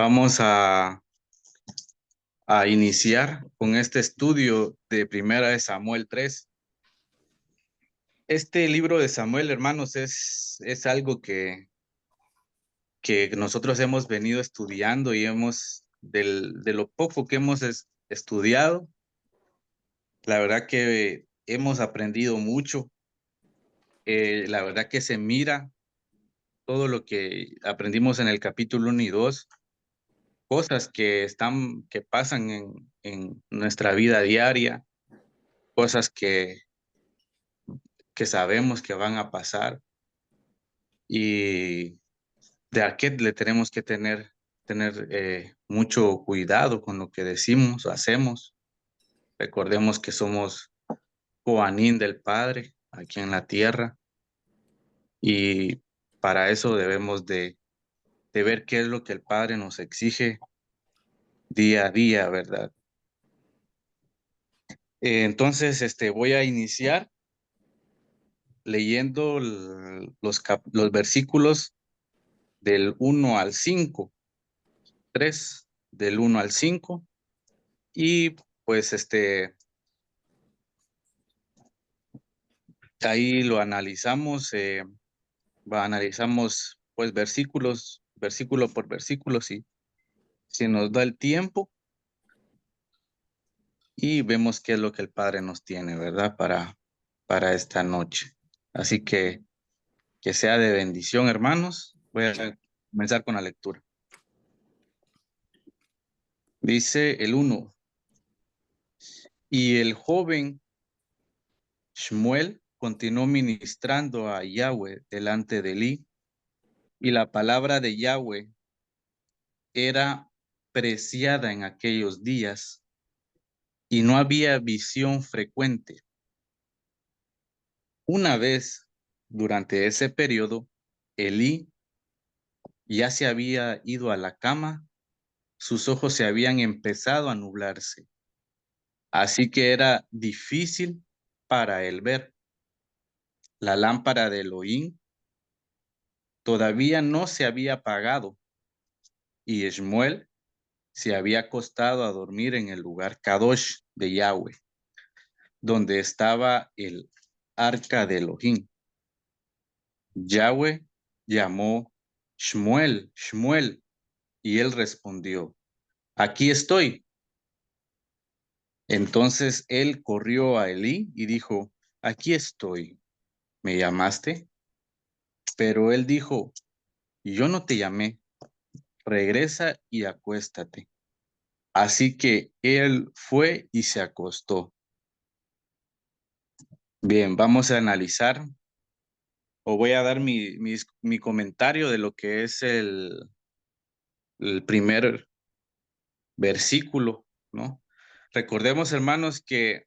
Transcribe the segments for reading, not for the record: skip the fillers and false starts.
Vamos a iniciar con este estudio de Primera de Samuel 3. Este libro de Samuel, hermanos, es algo que nosotros hemos venido estudiando y de lo poco que hemos estudiado, la verdad que hemos aprendido mucho. La verdad que se mira todo lo que aprendimos en el capítulo 1 y 2, cosas que pasan en nuestra vida diaria, cosas que sabemos que van a pasar y de a qué le tenemos que tener mucho cuidado con lo que decimos o hacemos. Recordemos que somos Coanín del Padre aquí en la tierra y para eso debemos de ver qué es lo que el Padre nos exige día a día, ¿verdad? Entonces, voy a iniciar leyendo los versículos del 1 al 5, 3 del 1 al 5, y pues ahí lo analizamos, analizamos pues versículo por versículo, si nos da el tiempo, y vemos qué es lo que el Padre nos tiene, ¿verdad? Para esta noche. Así que sea de bendición, hermanos. Voy a comenzar con la lectura. Dice el 1. Y el joven Shmuel continuó ministrando a Yahweh delante de Elí, y la palabra de Yahweh era preciada en aquellos días, y no había visión frecuente. Una vez, durante ese periodo, Elí ya se había ido a la cama, sus ojos se habían empezado a nublarse, así que era difícil para él ver. La lámpara de Elohim todavía no se había apagado, y Shmuel se había acostado a dormir en el lugar Kadosh de Yahweh, donde estaba el arca de Elohim. Yahweh llamó: Shmuel, Shmuel, y él respondió: aquí estoy. Entonces él corrió a Elí y dijo: aquí estoy, ¿me llamaste? Pero él dijo: yo no te llamé, regresa y acuéstate. Así que él fue y se acostó. Bien, vamos a analizar, o voy a dar mi comentario de lo que es el primer versículo, ¿no? Recordemos, hermanos, que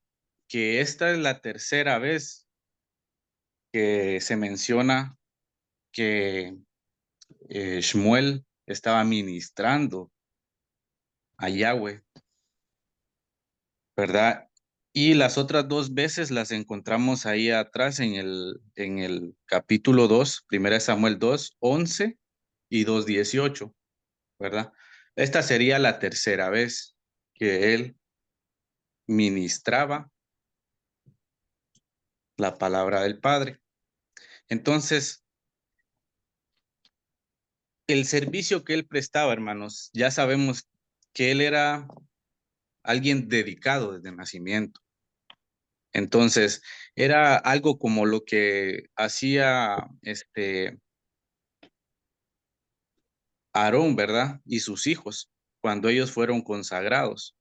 esta es la tercera vez que se menciona que Shmuel estaba ministrando a Yahweh, ¿verdad? Y las otras dos veces las encontramos ahí atrás en el capítulo 2, 1 Samuel 2, 11 y 2, 18, ¿verdad? Esta sería la tercera vez que él ministraba la palabra del Padre. Entonces, el servicio que él prestaba, hermanos, ya sabemos que él era alguien dedicado desde nacimiento. Entonces, era algo como lo que hacía Aarón, ¿verdad? Y sus hijos, cuando ellos fueron consagrados.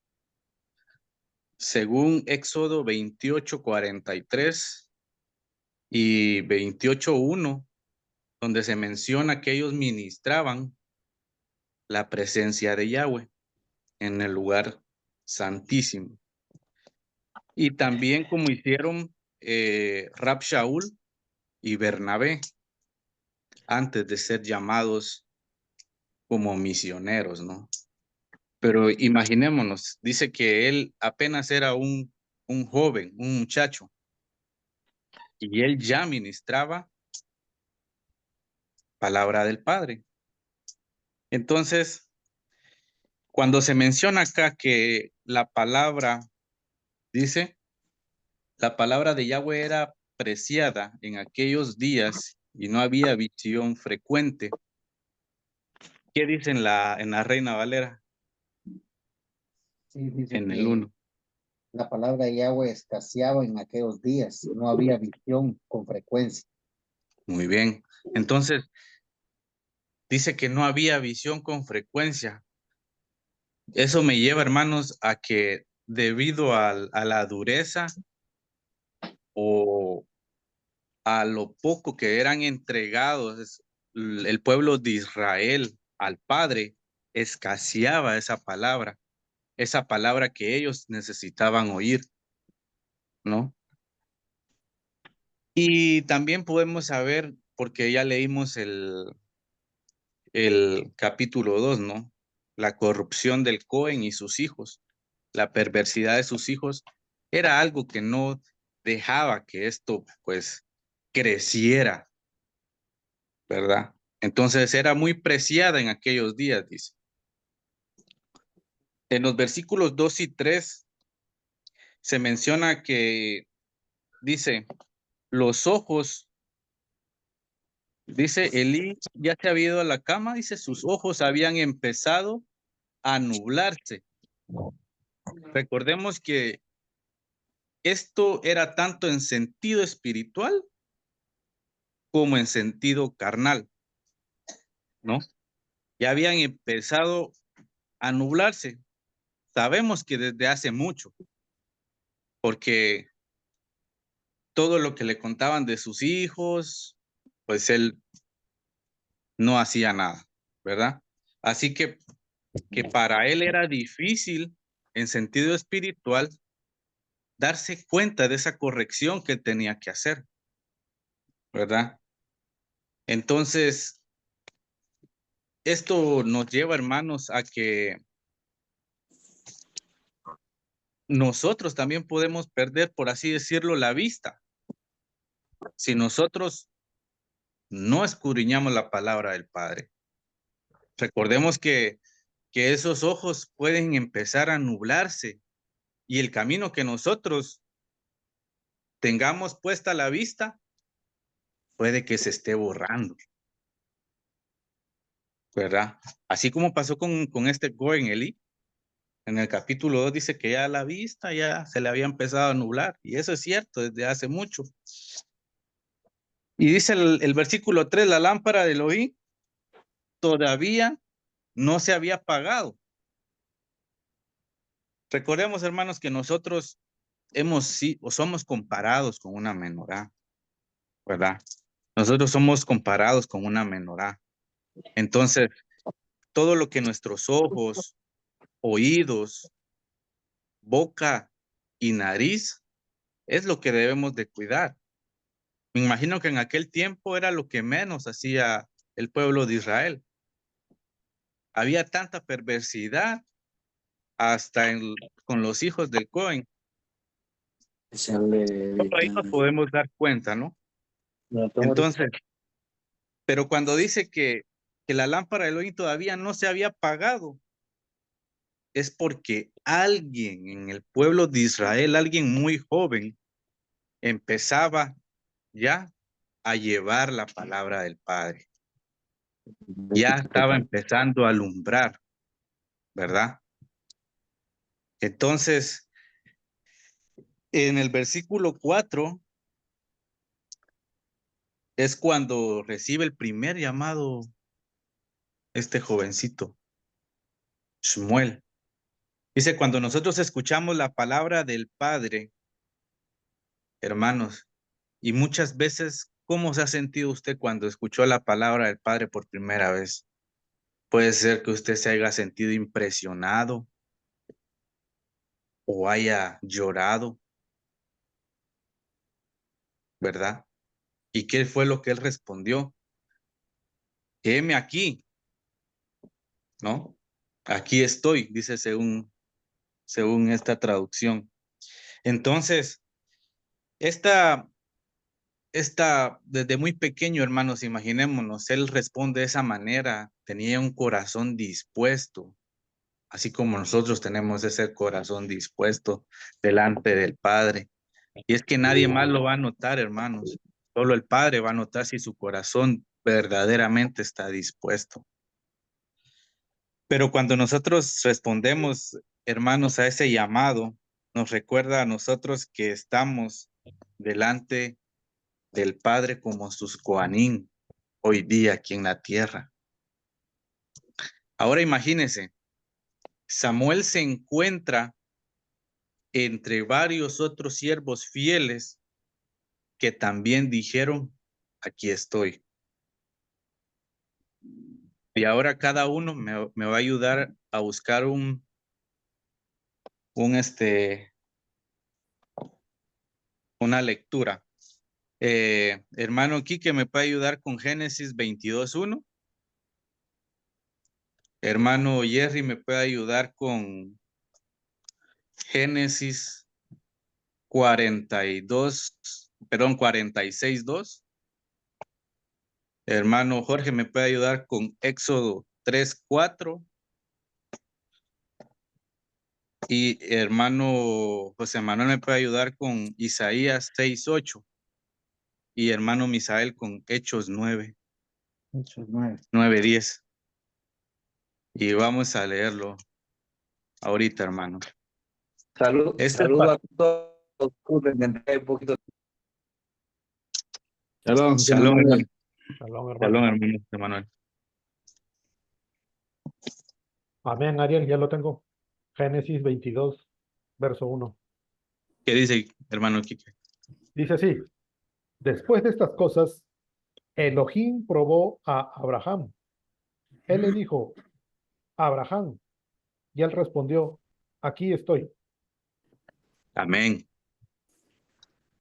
Según Éxodo 28:43 y 28:1, donde se menciona que ellos ministraban la presencia de Yahweh en el lugar santísimo. Y también como hicieron Rab Shaul y Bernabé antes de ser llamados como misioneros, ¿no? Pero imaginémonos, dice que él apenas era un joven, un muchacho, y él ya ministraba palabra del Padre. Entonces, Cuando se menciona acá que la palabra, dice, la palabra de Yahweh era preciada en aquellos días y no había visión frecuente. ¿Qué dice en la Reina Valera? Sí, dice En el que 1. la palabra de Yahweh escaseaba en aquellos días, no había visión con frecuencia. Muy bien. Entonces, dice que no había visión con frecuencia. Eso me lleva, hermanos, a que debido a la dureza o a lo poco que eran entregados el pueblo de Israel al Padre, escaseaba esa palabra que ellos necesitaban oír, ¿no? Y también podemos saber, porque ya leímos el capítulo 2, ¿no? La corrupción del Cohen y sus hijos, la perversidad de sus hijos, era algo que no dejaba que esto, pues, creciera, ¿verdad? Entonces era muy preciada en aquellos días, dice. En los versículos 2 y 3 se menciona que, dice, los ojos, dice, Elí ya se había ido a la cama, dice, sus ojos habían empezado a nublarse. Recordemos que esto era tanto en sentido espiritual como en sentido carnal, ¿no? Ya habían empezado a nublarse. Sabemos que desde hace mucho, porque todo lo que le contaban de sus hijos, pues él no hacía nada, ¿verdad? Así que para él era difícil en sentido espiritual darse cuenta de esa corrección que tenía que hacer, ¿verdad? Entonces, esto nos lleva, hermanos, a que nosotros también podemos perder, por así decirlo, la vista. Si nosotros no escudriñamos la palabra del Padre. Recordemos que esos ojos pueden empezar a nublarse y el camino que nosotros tengamos puesta la vista puede que se esté borrando, ¿verdad? Así como pasó con este Goen Eli, en el capítulo 2 dice que ya la vista ya se le había empezado a nublar, y eso es cierto desde hace mucho. Y dice el versículo 3, la lámpara de Elohim todavía no se había apagado. Recordemos, hermanos, que nosotros o somos comparados con una menorá, ¿verdad? Nosotros somos comparados con una menorá. Entonces, todo lo que nuestros ojos, oídos, boca y nariz es lo que debemos de cuidar. Me imagino que en aquel tiempo era lo que menos hacía el pueblo de Israel. Había tanta perversidad hasta con los hijos del Cohen. Solo ahí nos podemos dar cuenta, ¿no? Entonces, pero cuando dice que la lámpara de Elohim todavía no se había apagado, es porque alguien en el pueblo de Israel, alguien muy joven, empezaba ya a llevar la palabra del Padre. Ya estaba empezando a alumbrar, ¿verdad? Entonces, en el versículo 4 es cuando recibe el primer llamado este jovencito, Shmuel. Dice, cuando nosotros escuchamos la palabra del Padre, hermanos, y muchas veces, ¿cómo se ha sentido usted cuando escuchó la palabra del Padre por primera vez? Puede ser que usted se haya sentido impresionado o haya llorado, ¿verdad? ¿Y qué fue lo que él respondió? Heme aquí, ¿no? Aquí estoy, dice según esta traducción. Entonces, esta, desde muy pequeño, hermanos, imaginémonos, él responde de esa manera, tenía un corazón dispuesto así como nosotros tenemos ese corazón dispuesto delante del Padre. Y es que nadie más lo va a notar, hermanos. Solo el Padre va a notar si su corazón verdaderamente está dispuesto. Pero cuando nosotros respondemos, hermanos, a ese llamado, nos recuerda a nosotros que estamos delante del Padre como sus coanín hoy día aquí en la tierra. Ahora imagínense, Samuel se encuentra entre varios otros siervos fieles que también dijeron, aquí estoy. Y ahora cada uno me va a ayudar a buscar un una lectura. Hermano Quique, ¿me puede ayudar con Génesis 22:1? Hermano Jerry, ¿me puede ayudar con Génesis 46:2? Hermano Jorge, ¿me puede ayudar con Éxodo 3:4? Y hermano José Manuel me puede ayudar con Isaías 6:8. Y hermano Misael con Hechos 9, Hechos 9. 9:10. Y vamos a leerlo ahorita, hermano. Saludo a todos. Un poquito. Shalom, Shalom, hermano. Shalom, hermano. Shalom, hermano Manuel. Amén, Ariel, ya lo tengo. Génesis 22, verso 1. ¿Qué dice, hermano Quique? Dice así: después de estas cosas, Elohim probó a Abraham. Él le dijo, Abraham, y él respondió, aquí estoy. Amén.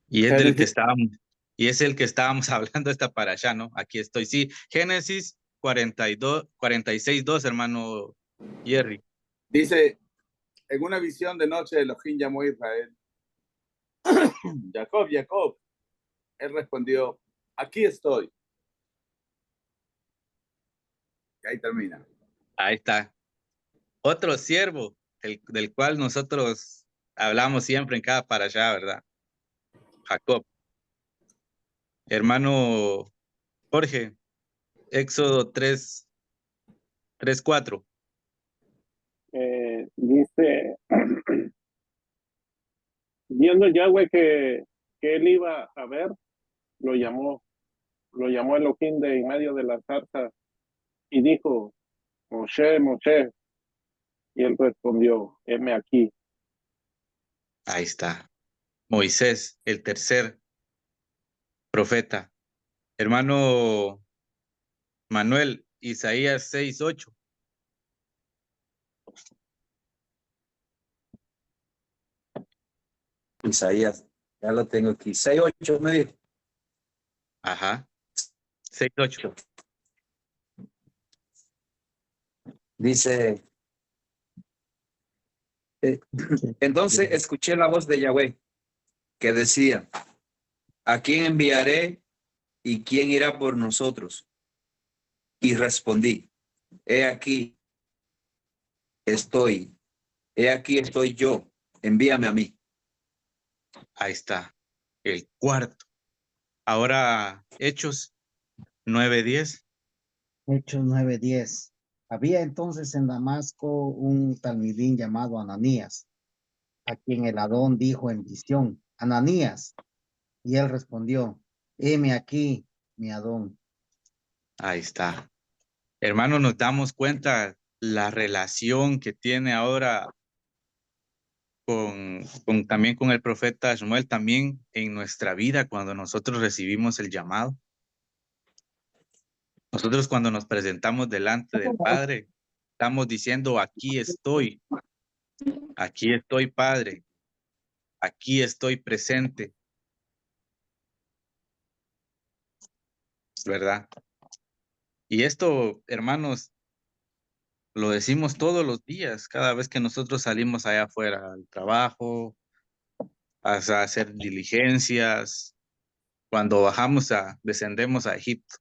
Y es del que estábamos, y es el que estábamos hablando esta para allá, ¿no? Aquí estoy. Sí, Génesis 46:2, hermano Jerry. Dice, en una visión de noche Elohim llamó a Israel. Jacob, Jacob. Él respondió, aquí estoy. Y ahí termina. Ahí está. Otro siervo, del cual nosotros hablamos siempre en cada para allá, ¿verdad? Jacob. Hermano Jorge, Éxodo 3:4. Dice, viendo Yahweh que él iba a ver, lo llamó Elohim de en medio de la zarza y dijo, Moshe, Moshe. Y él respondió, heme aquí. Ahí está. Moisés, el tercer profeta. Hermano Manuel, Isaías 6:8. Isaías, ya lo tengo aquí. 6:8 me dijo. Ajá. 6:8. Dice, entonces escuché la voz de Yahweh que decía, ¿a quién enviaré y quién irá por nosotros? Y respondí, he aquí estoy yo, envíame a mí. Ahí está. El cuarto. Ahora, Hechos 9:10. Hechos 9:10. Había entonces en Damasco un talmidín llamado Ananías, a quien el Adón dijo en visión, Ananías. Y él respondió, heme aquí, mi Adón. Ahí está. Hermano, nos damos cuenta la relación que tiene ahora también con el profeta Samuel, también en nuestra vida cuando nosotros recibimos el llamado. Nosotros cuando nos presentamos delante del Padre, estamos diciendo, aquí estoy, Padre, aquí estoy presente, ¿verdad? Y esto, hermanos, lo decimos todos los días, cada vez que nosotros salimos allá afuera al trabajo, a hacer diligencias, cuando descendemos a Egipto,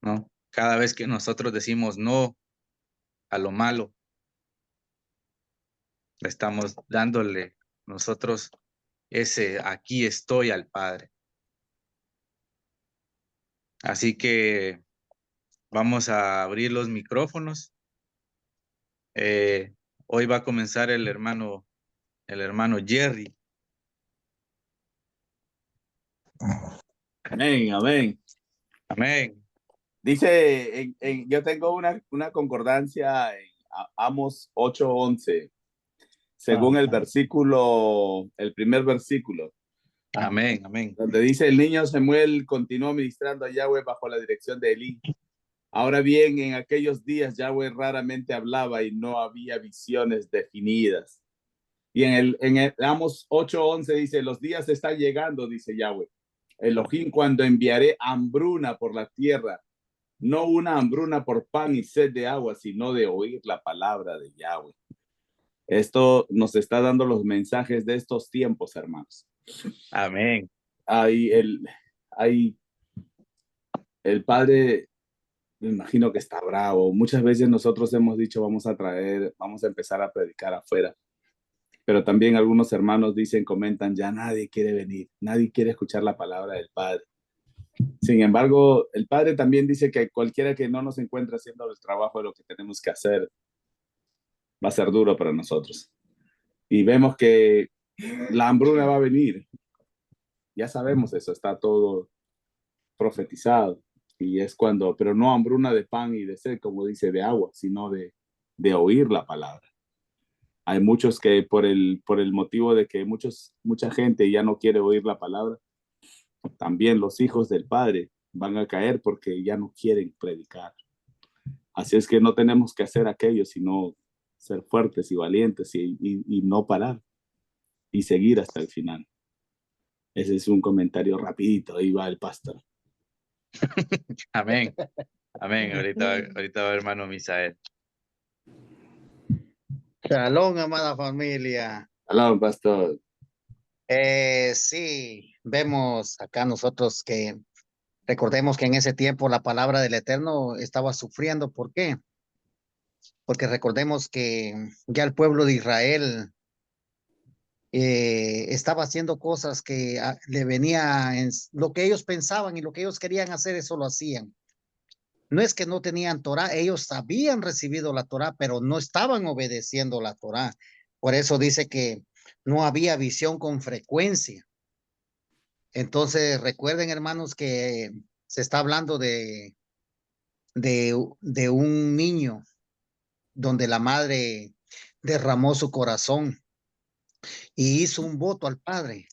¿no? Cada vez que nosotros decimos no a lo malo. Estamos dándole nosotros ese aquí estoy al Padre. Así que vamos a abrir los micrófonos. Hoy va a comenzar el hermano Jerry. Amén, amén. Amén. Dice, yo tengo una concordancia en Amos 8:11, según el versículo, el primer versículo, Amén, amén. donde dice, el niño Samuel continuó ministrando a Yahweh bajo la dirección de Elí. Ahora bien, en aquellos días Yahweh raramente hablaba y no había visiones definidas. Y en el Amos 8:11 dice, los días están llegando, dice Yahweh, Elohim, cuando enviaré hambruna por la tierra, no una hambruna por pan y sed de agua, sino de oír la palabra de Yahweh. Esto nos está dando los mensajes de estos tiempos, hermanos. Amén. Hay el Padre, me imagino que está bravo. Muchas veces nosotros hemos dicho, vamos a empezar a predicar afuera. Pero también algunos hermanos dicen, comentan, ya nadie quiere venir, nadie quiere escuchar la palabra del Padre. Sin embargo, el Padre también dice que cualquiera que no nos encuentre haciendo el trabajo de lo que tenemos que hacer, va a ser duro para nosotros. Y vemos que la hambruna va a venir. Ya sabemos eso, está todo profetizado. Y es cuando, pero no hambruna de pan y de sed, como dice, de agua, sino de oír la palabra. Hay muchos que por el motivo de que mucha gente ya no quiere oír la palabra, también los hijos del Padre van a caer porque ya no quieren predicar. Así es que no tenemos que hacer aquello, sino ser fuertes y valientes y no parar y seguir hasta el final. Ese es un comentario rapidito, ahí va el pastor. Amén. Amén. Ahorita va hermano Misael. Shalom, amada familia. Aló, pastor. Sí, vemos acá nosotros que recordemos que en ese tiempo la palabra del Eterno estaba sufriendo. ¿Por qué? Porque recordemos que ya el pueblo de Israel estaba haciendo cosas que le venía en lo que ellos pensaban y lo que ellos querían hacer, eso lo hacían. No es que no tenían Torah, ellos habían recibido la Torah, pero no estaban obedeciendo la Torah. Por eso dice que no había visión con frecuencia. Entonces, recuerden, hermanos, que se está hablando de un niño donde la madre derramó su corazón y hizo un voto al padre.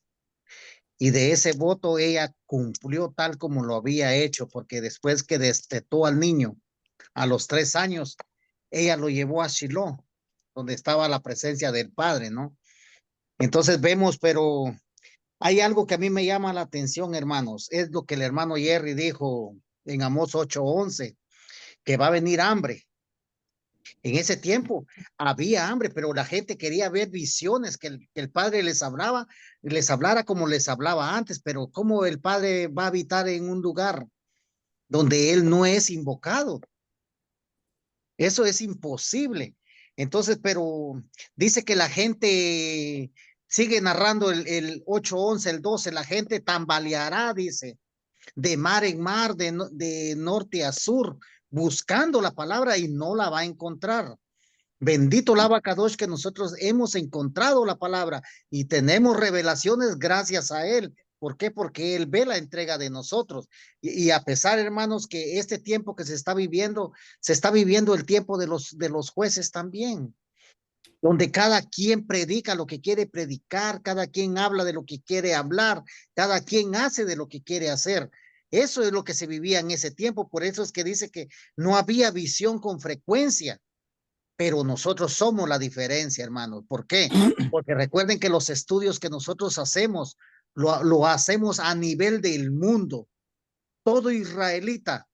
Y de ese voto ella cumplió tal como lo había hecho, porque después que destetó al niño a los 3 años, ella lo llevó a Shiloh, donde estaba la presencia del padre, ¿no? Entonces vemos, pero hay algo que a mí me llama la atención, hermanos, es lo que el hermano Jerry dijo en Amós 8:11, que va a venir hambre. En ese tiempo había hambre, pero la gente quería ver visiones, que el Padre les hablara como les hablaba antes, pero ¿cómo el Padre va a habitar en un lugar donde Él no es invocado? Eso es imposible. Entonces, pero dice que la gente sigue narrando el 8:11, el 12, la gente tambaleará, dice, de mar en mar, de norte a sur, buscando la palabra y no la va a encontrar. Bendito el Abacadosh que nosotros hemos encontrado la palabra y tenemos revelaciones gracias a él. ¿Por qué? Porque él ve la entrega de nosotros. Y a pesar, hermanos, que este tiempo que se está viviendo el tiempo de los jueces también, donde cada quien predica lo que quiere predicar, cada quien habla de lo que quiere hablar, cada quien hace de lo que quiere hacer. Eso es lo que se vivía en ese tiempo. Por eso es que dice que no había visión con frecuencia. Pero nosotros somos la diferencia, hermanos. ¿Por qué? Porque recuerden que los estudios que nosotros hacemos, lo hacemos a nivel del mundo. Todo israelita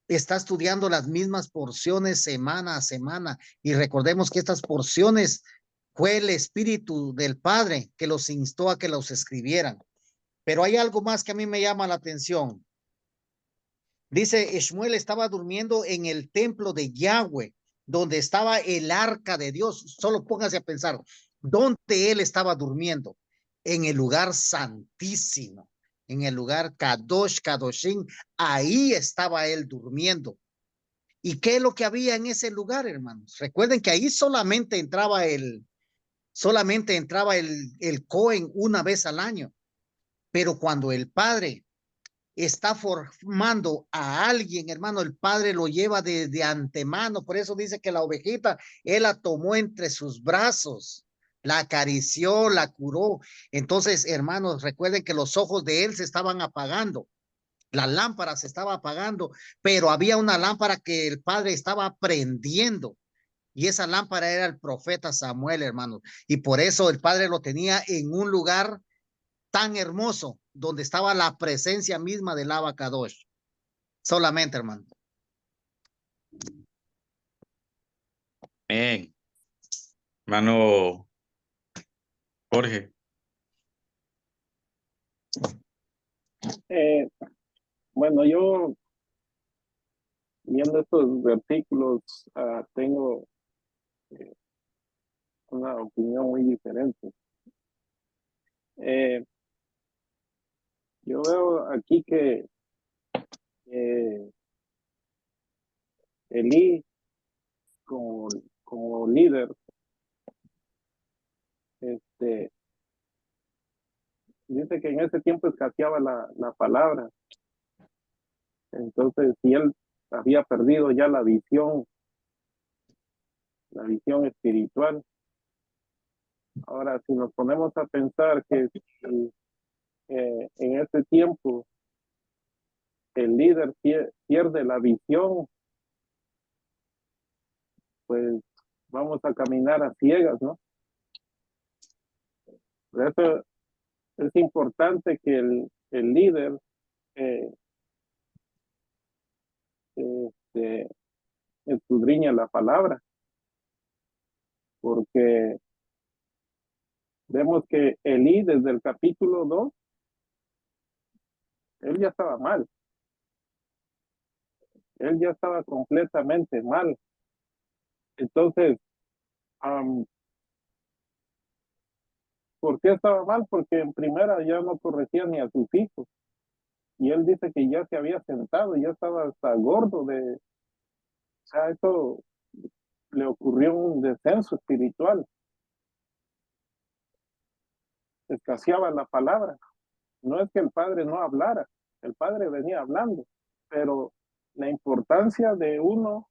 está estudiando las mismas porciones semana a semana. Y recordemos que estas porciones fue el Espíritu del Padre que los instó a que los escribieran. Pero hay algo más que a mí me llama la atención. Dice, Shmuel estaba durmiendo en el templo de Yahweh. donde estaba el arca de Dios. Solo póngase a pensar, ¿dónde él estaba durmiendo? En el lugar santísimo, en el lugar Kadosh Kadoshim, ahí estaba él durmiendo. ¿Y qué es lo que había en ese lugar, hermanos? Recuerden que ahí solamente entraba el Cohen una vez al año. Pero cuando el padre está formando a alguien, hermano, el padre lo lleva de antemano. Por eso dice que la ovejita, él la tomó entre sus brazos, la acarició, la curó. Entonces, hermanos, recuerden que los ojos de él se estaban apagando. La lámpara se estaba apagando, pero había una lámpara que el padre estaba prendiendo. Y esa lámpara era el profeta Samuel, hermanos. Y por eso el padre lo tenía en un lugar tan hermoso, donde estaba la presencia misma del Abacadosh. Solamente, hermano. Amén. Hermano Jorge. Bueno, yo viendo estos versículos tengo una opinión muy diferente. Yo veo aquí que Elí como líder, dice que en ese tiempo escaseaba la palabra. Entonces, si él había perdido ya la visión espiritual. Ahora, si nos ponemos a pensar que en este tiempo el líder pierde la visión, pues vamos a caminar a ciegas, ¿no? Por eso es importante que el líder escudriñe la palabra, porque vemos que Elí desde el capítulo 2, él ya estaba mal. Él ya estaba completamente mal. Entonces, ¿por qué estaba mal? Porque en primera ya no corregía ni a sus hijos. Y él dice que ya se había sentado, ya estaba hasta gordo o sea, eso le ocurrió un descenso espiritual. Escaseaba la palabra. No es que el padre no hablara, el padre venía hablando, pero la importancia de uno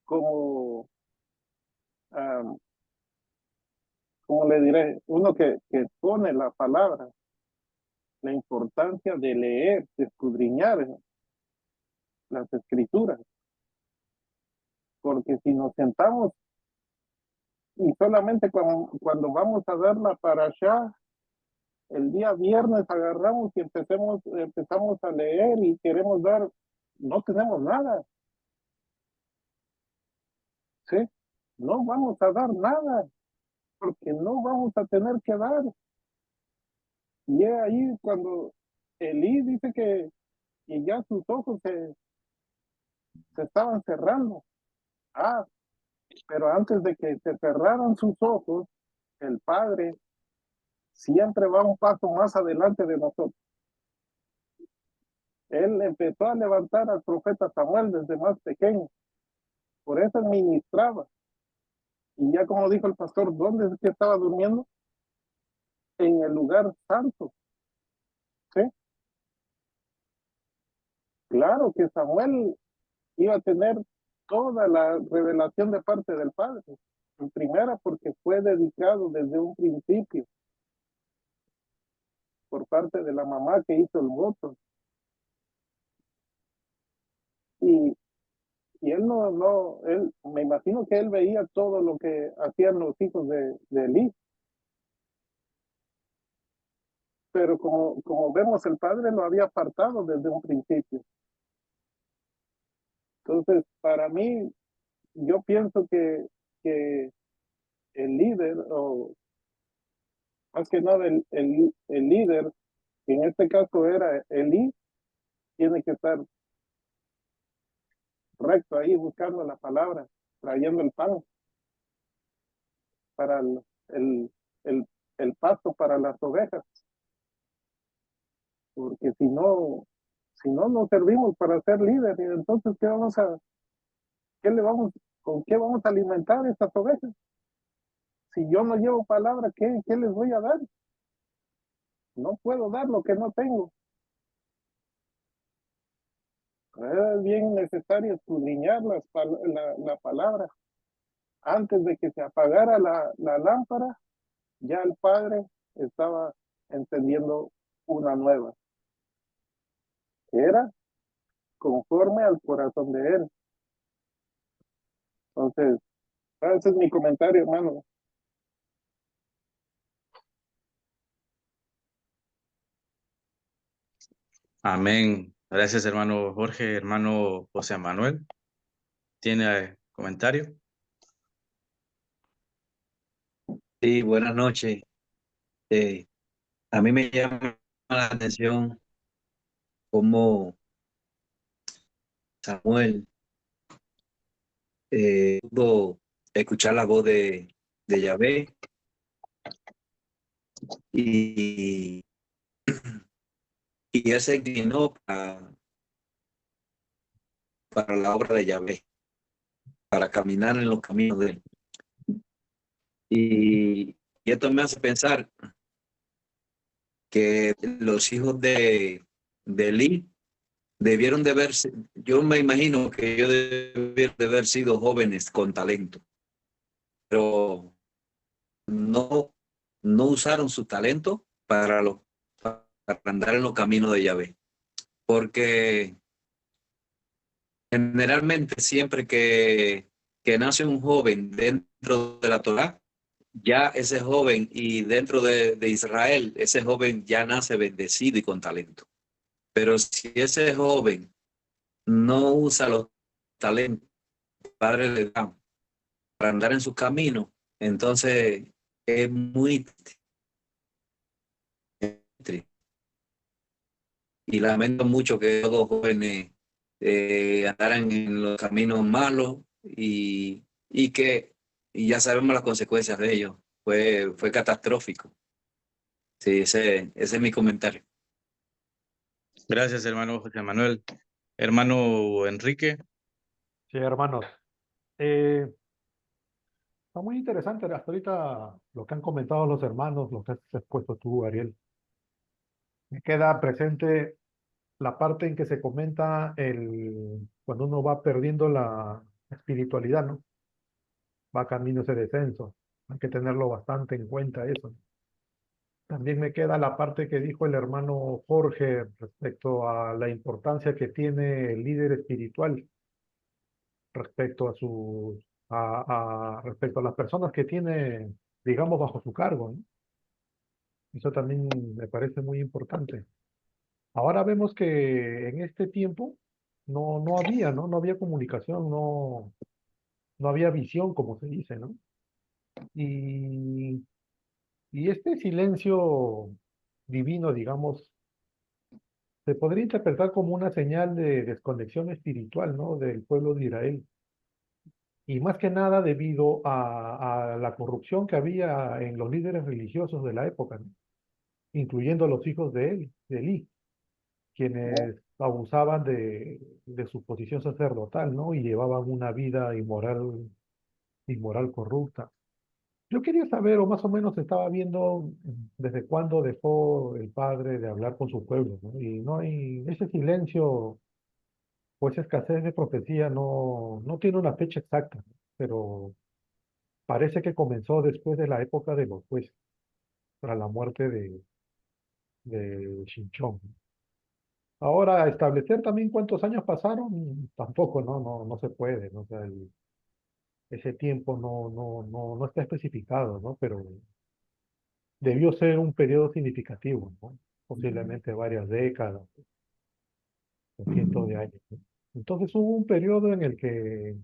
como, ¿cómo le diré? Uno que pone la palabra, la importancia de leer, de escudriñar las escrituras. Porque si nos sentamos y solamente cuando vamos a dar la parashá, el día viernes agarramos y empezamos a leer y queremos dar, no tenemos nada. ¿Sí? No vamos a dar nada, porque no vamos a tener que dar. Y es ahí cuando Elí dice que ya sus ojos se estaban cerrando. Pero antes de que se cerraran sus ojos, el Padre siempre va un paso más adelante de nosotros. Él empezó a levantar al profeta Samuel desde más pequeño. Por eso ministraba. Y ya como dijo el pastor, ¿dónde es que estaba durmiendo? En el lugar santo. ¿Sí? Claro que Samuel iba a tener toda la revelación de parte del Padre. En primera, porque fue dedicado desde un principio por parte de la mamá que hizo el voto. Y él él, me imagino que él veía todo lo que hacían los hijos de Elí. Pero como vemos, el padre lo había apartado desde un principio. Entonces, para mí, yo pienso que el líder, o más que nada el líder, que en este caso era Elí, tiene que estar recto ahí buscando la palabra, trayendo el pan para el, el, el pasto para las ovejas, porque si no nos servimos para ser líderes, entonces con qué vamos a alimentar a estas ovejas? Si yo no llevo palabra, ¿qué les voy a dar? No puedo dar lo que no tengo. Es bien necesario escudriñar la palabra. Antes de que se apagara la lámpara, ya el Padre estaba encendiendo una nueva, que era conforme al corazón de Él. Entonces, ese es mi comentario, hermano. Amén. Gracias, hermano Jorge. Hermano José Manuel, ¿tiene comentario? Sí, buenas noches. A mí me llama la atención cómo Samuel pudo escuchar la voz de Yahvé y, y él se inclinó para la obra de Yahvé, para caminar en los caminos de él. Y esto me hace pensar que los hijos de Eli debieron de verse, yo me imagino que ellos debieron de haber sido jóvenes con talento, pero no usaron su talento para andar en los caminos de Yahvé, porque generalmente siempre que nace un joven dentro de la Torá, ya ese joven y dentro de Israel, ese joven ya nace bendecido y con talento. Pero si ese joven no usa los talentos que el Padre le da para andar en su camino, entonces es muy triste. Y lamento mucho que los jóvenes andaran en los caminos malos y que y ya sabemos las consecuencias de ello. Fue catastrófico. Sí, ese es mi comentario. Gracias, hermano José Manuel. Hermano Enrique, Sí, hermanos. Está muy interesante hasta ahorita lo que han comentado los hermanos, lo que has expuesto tú, Ariel. Me queda presente la parte en que se comenta cuando uno va perdiendo la espiritualidad, ¿no? Va camino ese descenso. Hay que tenerlo bastante en cuenta eso. También me queda la parte que dijo el hermano Jorge respecto a la importancia que tiene el líder espiritual respecto respecto a las personas que tiene, digamos, bajo su cargo, ¿no? Eso también me parece muy importante. Ahora vemos que en este tiempo no había, ¿no? No había comunicación, no había visión, como se dice, ¿no? Y, y este silencio divino, digamos, se podría interpretar como una señal de desconexión espiritual, ¿no? Del pueblo de Israel. Y más que nada debido a la corrupción que había en los líderes religiosos de la época, ¿no? Incluyendo los hijos de él, de Elí, quienes abusaban de su posición sacerdotal, ¿no? Y llevaban una vida inmoral corrupta. Yo quería saber, o más o menos estaba viendo desde cuándo dejó el padre de hablar con su pueblo, ¿no? Y no hay ese silencio o esa escasez de profecía no tiene una fecha exacta, ¿no? Pero parece que comenzó después de la época de los jueces, tras la muerte de Shinchón. Ahora, establecer también cuántos años pasaron, tampoco, no se puede, ¿no? O sea, ese tiempo no está especificado, ¿no? Pero debió ser un periodo significativo, ¿no? Posiblemente varias décadas o cientos de años, ¿no? Entonces hubo un periodo en el que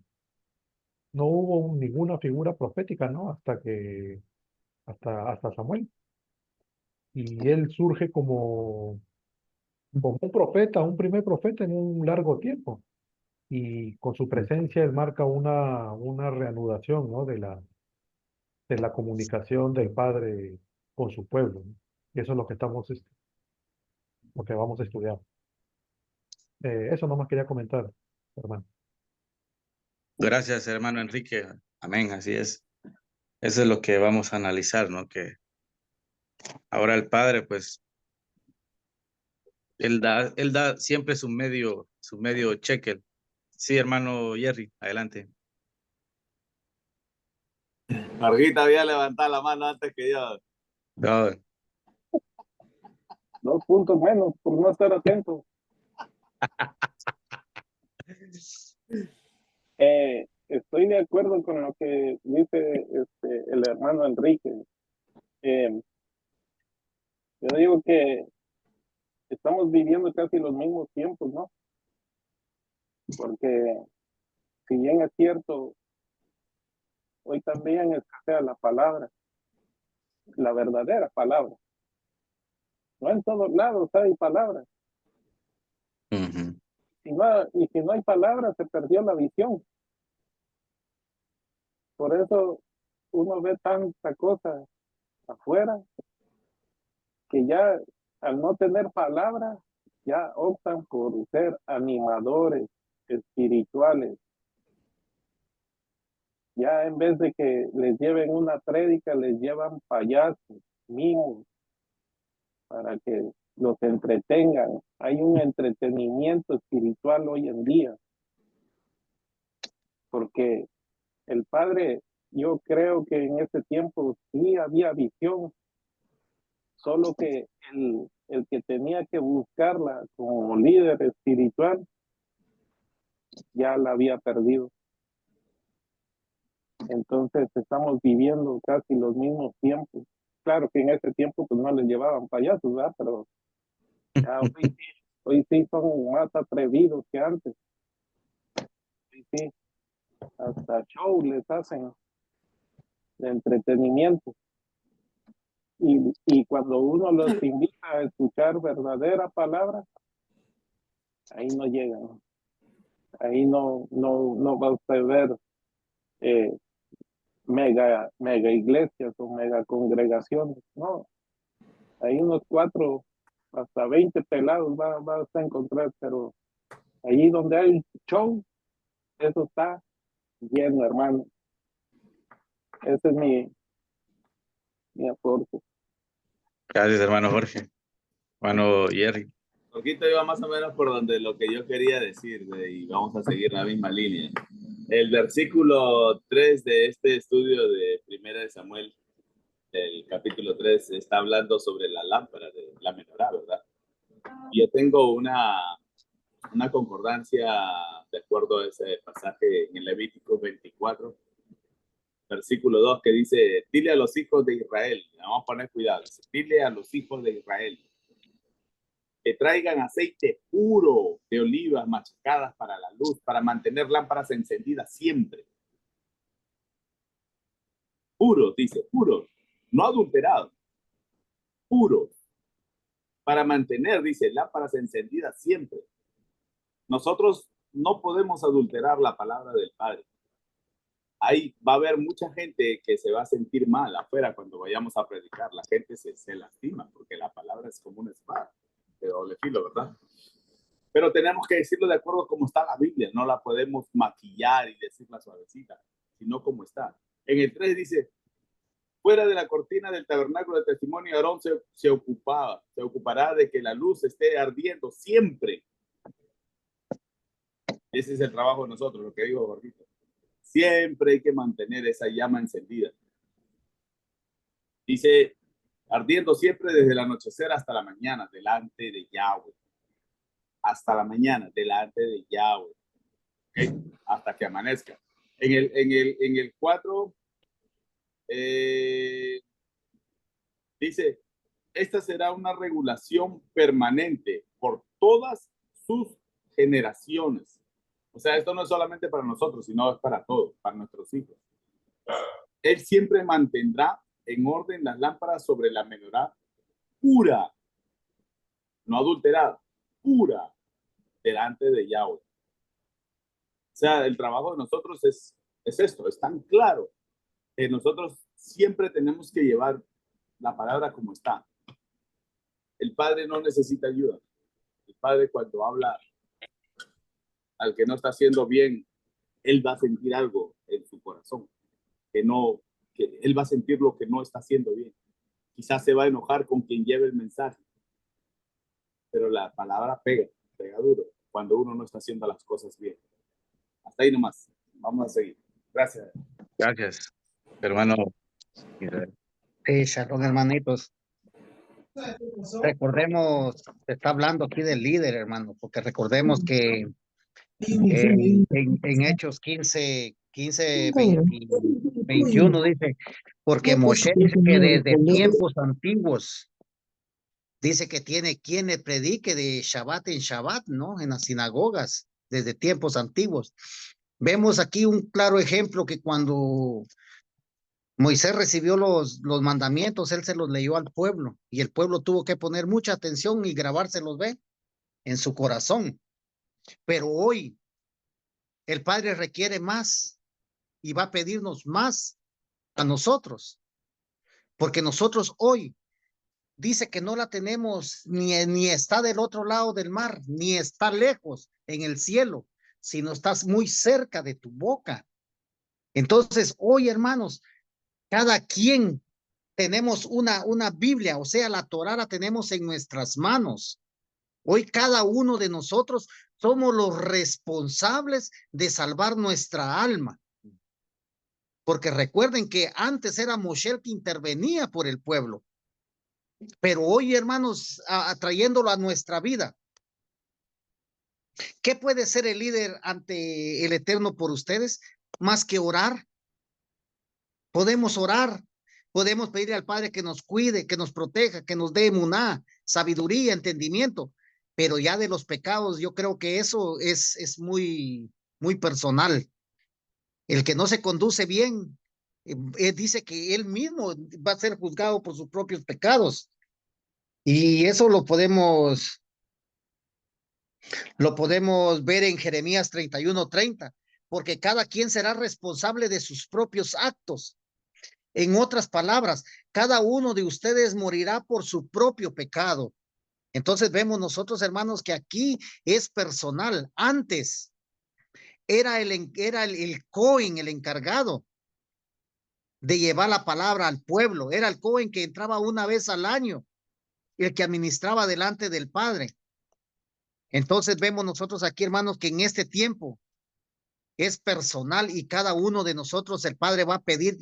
no hubo ninguna figura profética, ¿no? Hasta Samuel. Y él surge como un profeta, un primer profeta en un largo tiempo. y con su presencia él marca una reanudación, ¿no? De la comunicación del Padre con su pueblo, ¿no? Y eso es lo que lo que vamos a estudiar. Eso nomás quería comentar, hermano. Gracias, hermano Enrique. Amén, así es. Eso es lo que vamos a analizar, ¿no? Que ahora el Padre, pues, él da siempre su medio cheque. Sí, hermano Jerry, adelante. Jorgito había levantado la mano antes que yo. No, 2 puntos menos por no estar atento. Estoy de acuerdo con lo que dice el hermano Enrique. Yo digo que estamos viviendo casi los mismos tiempos, ¿no? Porque si bien es cierto, hoy también escasea la palabra, la verdadera palabra. No en todos lados hay palabras. ujú. Y si no hay palabras, se perdió la visión. Por eso uno ve tanta cosa afuera que ya al no tener palabras, ya optan por ser animadores espirituales. Ya en vez de que les lleven una prédica, les llevan payasos, mimos, para que los entretengan. Hay un entretenimiento espiritual hoy en día, porque el Padre, yo creo que en ese tiempo sí había visión, solo que el que tenía que buscarla como líder espiritual ya la había perdido. Entonces estamos viviendo casi los mismos tiempos. Claro que en ese tiempo pues no les llevaban payasos, ¿verdad? Pero ya hoy sí son más atrevidos que antes. Hoy sí, hasta show les hacen de entretenimiento. Y cuando uno los invita a escuchar verdadera palabra, ahí no llegan. Ahí no va usted a ver mega iglesias o mega congregaciones. No, hay unos 4 hasta 20 pelados va a encontrar, pero allí donde hay show, eso está lleno, hermano. Ese es mi aporte. Gracias, hermano Jorge. Hermano Jerry. Jorgito iba más o menos por donde lo que yo quería decir, y vamos a seguir la misma línea. El versículo 3 de este estudio de Primera de Samuel, el capítulo 3, está hablando sobre la lámpara de la menorá, ¿verdad? Y yo tengo una concordancia de acuerdo a ese pasaje en el Levítico 24, versículo 2, que dice, dile a los hijos de Israel, vamos a poner cuidado, dice, dile a los hijos de Israel que traigan aceite puro de olivas machacadas para la luz, para mantener lámparas encendidas siempre. Puro, dice, puro, no adulterado, puro, para mantener, dice, lámparas encendidas siempre. Nosotros no podemos adulterar la palabra del Padre. Ahí va a haber mucha gente que se va a sentir mal afuera cuando vayamos a predicar. La gente se lastima porque la palabra es como una espada de doble filo, ¿verdad? Pero tenemos que decirlo de acuerdo a cómo está la Biblia. No la podemos maquillar y decirla suavecita, sino como está. En el 3 dice, fuera de la cortina del tabernáculo de testimonio, Aarón se ocupará de que la luz esté ardiendo siempre. Ese es el trabajo de nosotros, lo que dijo Jorgito. Siempre hay que mantener esa llama encendida. Dice, ardiendo siempre desde el anochecer hasta la mañana, delante de Yahweh. Hasta la mañana, delante de Yahweh. ¿Okay? Hasta que amanezca. En el 4, dice, esta será una regulación permanente por todas sus generaciones. O sea, esto no es solamente para nosotros, sino es para todos, para nuestros hijos. Él siempre mantendrá en orden las lámparas sobre la menorá pura, no adulterada, pura, delante de Yahweh. O sea, el trabajo de nosotros es esto, es tan claro. Nosotros siempre tenemos que llevar la palabra como está. El Padre no necesita ayuda. El Padre cuando habla al que no está haciendo bien, Él va a sentir algo en su corazón, que Él va a sentir lo que no está haciendo bien. Quizás se va a enojar con quien lleve el mensaje, pero la palabra pega duro cuando uno no está haciendo las cosas bien. Hasta ahí nomás. Vamos a seguir. Gracias. Gracias, hermano. Shalom, hermanitos. Recordemos, se está hablando aquí del líder, hermano, porque recordemos que en Hechos 15, 21 dice, porque Moshe dice que desde tiempos antiguos, dice que tiene quien le predique de Shabbat en Shabbat, ¿no? En las sinagogas, desde tiempos antiguos. Vemos aquí un claro ejemplo que cuando Moisés recibió los mandamientos, él se los leyó al pueblo y el pueblo tuvo que poner mucha atención y grabárselos, ve, en su corazón. Pero hoy el Padre requiere más y va a pedirnos más a nosotros, porque nosotros hoy dice que no la tenemos ni está del otro lado del mar, ni está lejos en el cielo, sino estás muy cerca de tu boca. Entonces, hoy, hermanos, cada quien tenemos una Biblia, o sea, la Torá la tenemos en nuestras manos. Hoy cada uno de nosotros somos los responsables de salvar nuestra alma. Porque recuerden que antes era Moshe el que intervenía por el pueblo. Pero hoy, hermanos, atrayéndolo a nuestra vida, ¿qué puede ser el líder ante el Eterno por ustedes? Más que orar. Podemos orar, podemos pedirle al Padre que nos cuide, que nos proteja, que nos dé emuná, sabiduría, entendimiento. Pero ya de los pecados, yo creo que eso es muy personal. El que no se conduce bien, dice que él mismo va a ser juzgado por sus propios pecados. Y eso lo podemos ver en Jeremías 31:30, porque cada quien será responsable de sus propios actos. En otras palabras, cada uno de ustedes morirá por su propio pecado. Entonces vemos nosotros, hermanos, que aquí es personal. Antes era el Cohen, el encargado de llevar la palabra al pueblo. Era el Cohen que entraba una vez al año, el que administraba delante del Padre. Entonces vemos nosotros aquí, hermanos, que en este tiempo es personal y cada uno de nosotros, el Padre va a pedir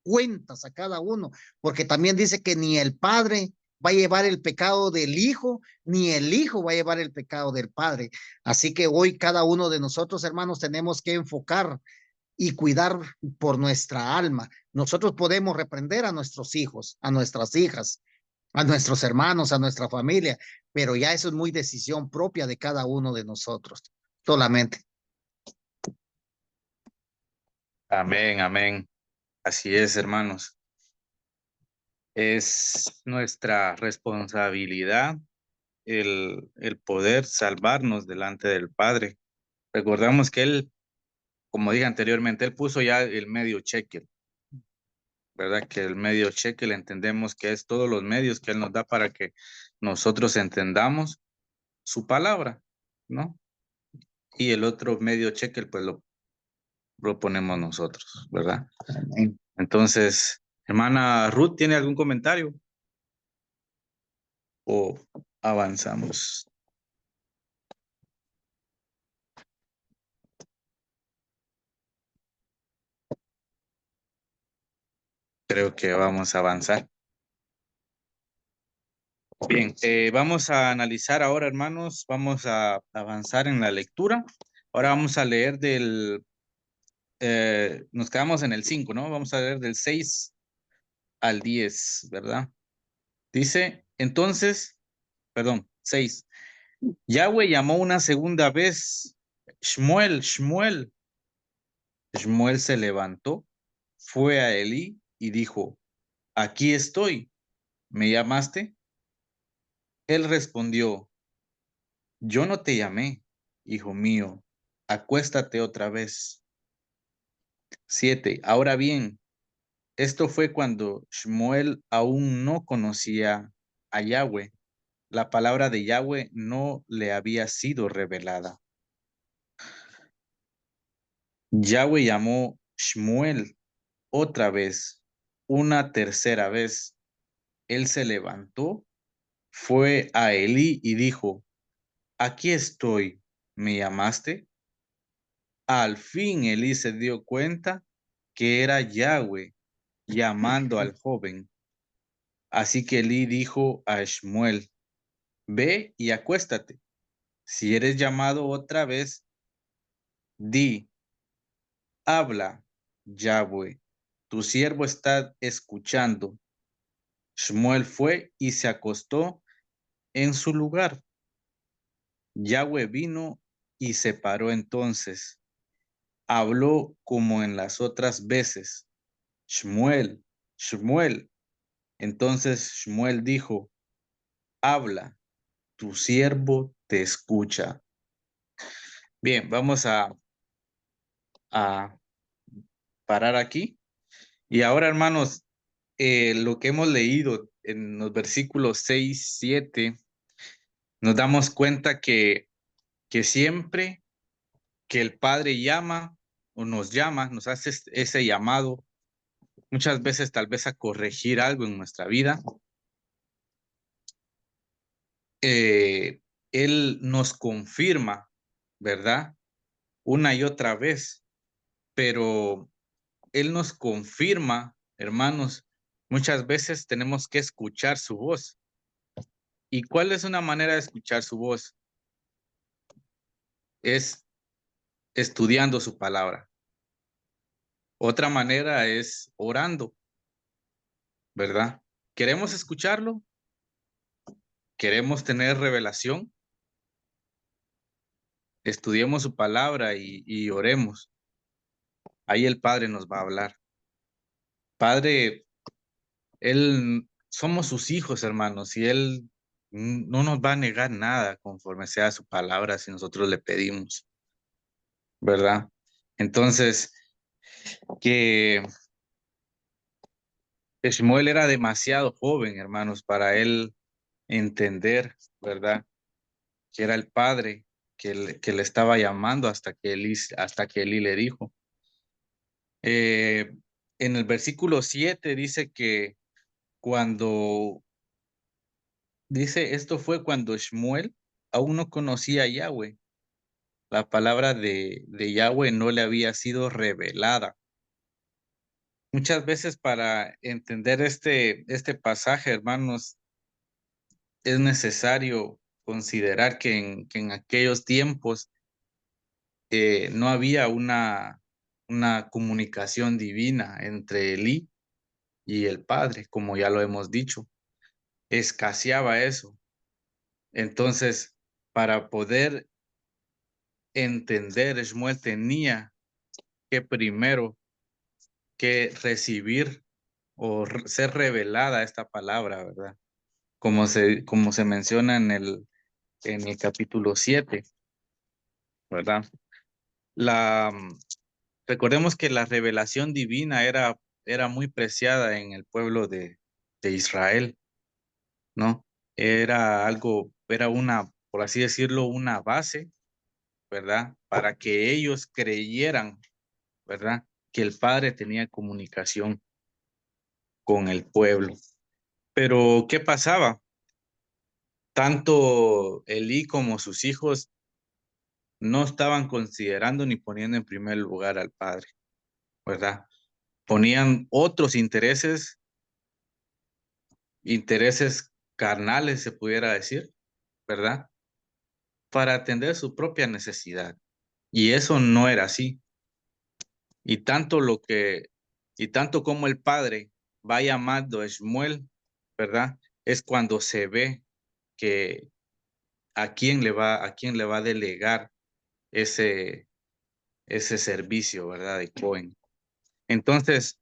cuentas a cada uno, porque también dice que ni el Padre va a llevar el pecado del Hijo, ni el Hijo va a llevar el pecado del Padre. Así que hoy cada uno de nosotros, hermanos, tenemos que enfocar y cuidar por nuestra alma. Nosotros podemos reprender a nuestros hijos, a nuestras hijas, a nuestros hermanos, a nuestra familia, pero ya eso es muy decisión propia de cada uno de nosotros, solamente. Amén, amén. Así es, hermanos. Es nuestra responsabilidad el poder salvarnos delante del Padre. Recordamos que Él, como dije anteriormente, Él puso ya el medio cheque, ¿verdad? Que el medio cheque le entendemos que es todos los medios que Él nos da para que nosotros entendamos su palabra, ¿no? Y el otro medio cheque, pues lo ponemos nosotros, ¿verdad? Amén. Entonces, hermana Ruth, ¿tiene algún comentario? ¿O avanzamos? Creo que vamos a avanzar. Bien, vamos a analizar ahora, hermanos, vamos a avanzar en la lectura. Ahora vamos a leer nos quedamos en el 5, ¿no? Vamos a leer del 6 al 10, ¿verdad? Dice, entonces, perdón, 6. Yahweh llamó una segunda vez, Shmuel, Shmuel. Shmuel se levantó, fue a Elí y dijo, aquí estoy, ¿me llamaste? Él respondió, yo no te llamé, hijo mío, acuéstate otra vez. 7. Ahora bien, esto fue cuando Shmuel aún no conocía a Yahweh. La palabra de Yahweh no le había sido revelada. Yahweh llamó Shmuel otra vez, una tercera vez. Él se levantó, fue a Elí y dijo, aquí estoy, ¿me llamaste? Al fin Elí se dio cuenta que era Yahweh llamando al joven. Así que Elí dijo a Shmuel, ve y acuéstate. Si eres llamado otra vez, di, habla, Yahweh, tu siervo está escuchando. Shmuel fue y se acostó en su lugar. Yahweh vino y se paró entonces. Habló como en las otras veces. Shmuel, Shmuel. Entonces Shmuel dijo, habla, tu siervo te escucha. Bien, vamos a parar aquí. Y ahora, hermanos, lo que hemos leído en los versículos 6, 7, nos damos cuenta que siempre que el Padre llama o nos llama, nos hace ese llamado, muchas veces tal vez a corregir algo en nuestra vida, Él nos confirma, ¿verdad? Una y otra vez, pero Él nos confirma, hermanos, muchas veces tenemos que escuchar su voz. ¿Y cuál es una manera de escuchar su voz? Es estudiando su palabra. Otra manera es orando, ¿verdad? ¿Queremos escucharlo? ¿Queremos tener revelación? Estudiemos su palabra y oremos. Ahí el Padre nos va a hablar. Padre, Él, somos sus hijos, hermanos, y Él no nos va a negar nada conforme sea su palabra si nosotros le pedimos, ¿verdad? Entonces, que Shmuel era demasiado joven, hermanos, para él entender, ¿verdad? Que era el Padre que le estaba llamando hasta que Elí le dijo. En el versículo 7 dice que cuando, dice, esto fue cuando Shmuel aún no conocía a Yahweh. La palabra de Yahweh no le había sido revelada. Muchas veces para entender este pasaje, hermanos, es necesario considerar que en aquellos tiempos no había una comunicación divina entre Elí y el Padre, como ya lo hemos dicho. Escaseaba eso. Entonces, para poder entender, Shmuel tenía que primero que recibir o ser revelada esta palabra, ¿verdad? Como se menciona en el capítulo 7, ¿verdad? La, recordemos que la revelación divina era muy preciada en el pueblo de Israel, ¿no? Era algo, era una, por así decirlo, una base, ¿verdad? Para que ellos creyeran, ¿verdad? Que el Padre tenía comunicación con el pueblo. Pero, ¿qué pasaba? Tanto Elí como sus hijos no estaban considerando ni poniendo en primer lugar al Padre, ¿verdad? Ponían otros intereses carnales, se pudiera decir, ¿verdad? Para atender su propia necesidad. Y eso no era así. Y tanto y tanto como el Padre va llamando a Shmuel, ¿verdad? Es cuando se ve que a quién le va a delegar ese, ese servicio, ¿verdad? De Cohen. Entonces,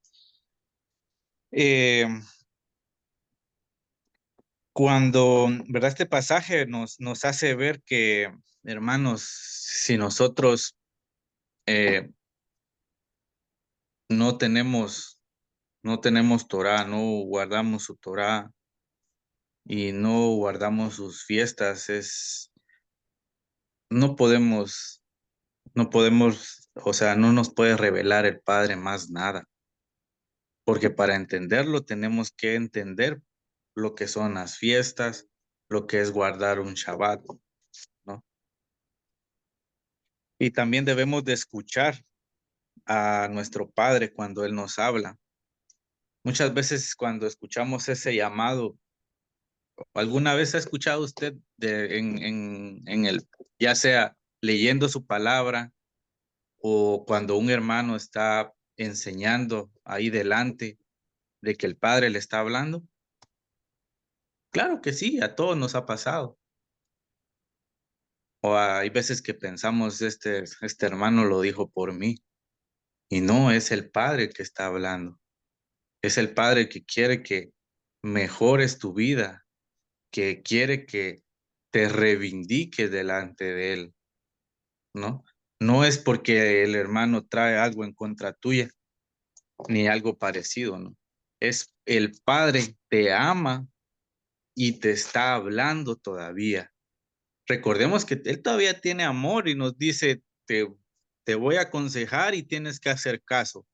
eh, cuando, ¿verdad? Este pasaje nos hace ver que, hermanos, si nosotros no tenemos Torah, no guardamos su Torah y no guardamos sus fiestas, no podemos, o sea, no nos puede revelar el Padre más nada, porque para entenderlo tenemos que entender lo que son las fiestas, lo que es guardar un Shabbat, ¿no? Y también debemos de escuchar a nuestro Padre cuando Él nos habla. Muchas veces cuando escuchamos ese llamado, ¿alguna vez ha escuchado usted en el, ya sea leyendo su palabra o cuando un hermano está enseñando ahí delante de que el Padre le está hablando? Claro que sí, a todos nos ha pasado. O hay veces que pensamos, este hermano lo dijo por mí, y no, es el Padre que está hablando. Es el Padre que quiere que mejores tu vida, que quiere que te reivindiques delante de Él, ¿no? No es porque el hermano trae algo en contra tuya, ni algo parecido, ¿no? Es el Padre te ama y te está hablando todavía. Recordemos que Él todavía tiene amor y nos dice, te voy a aconsejar y tienes que hacer caso.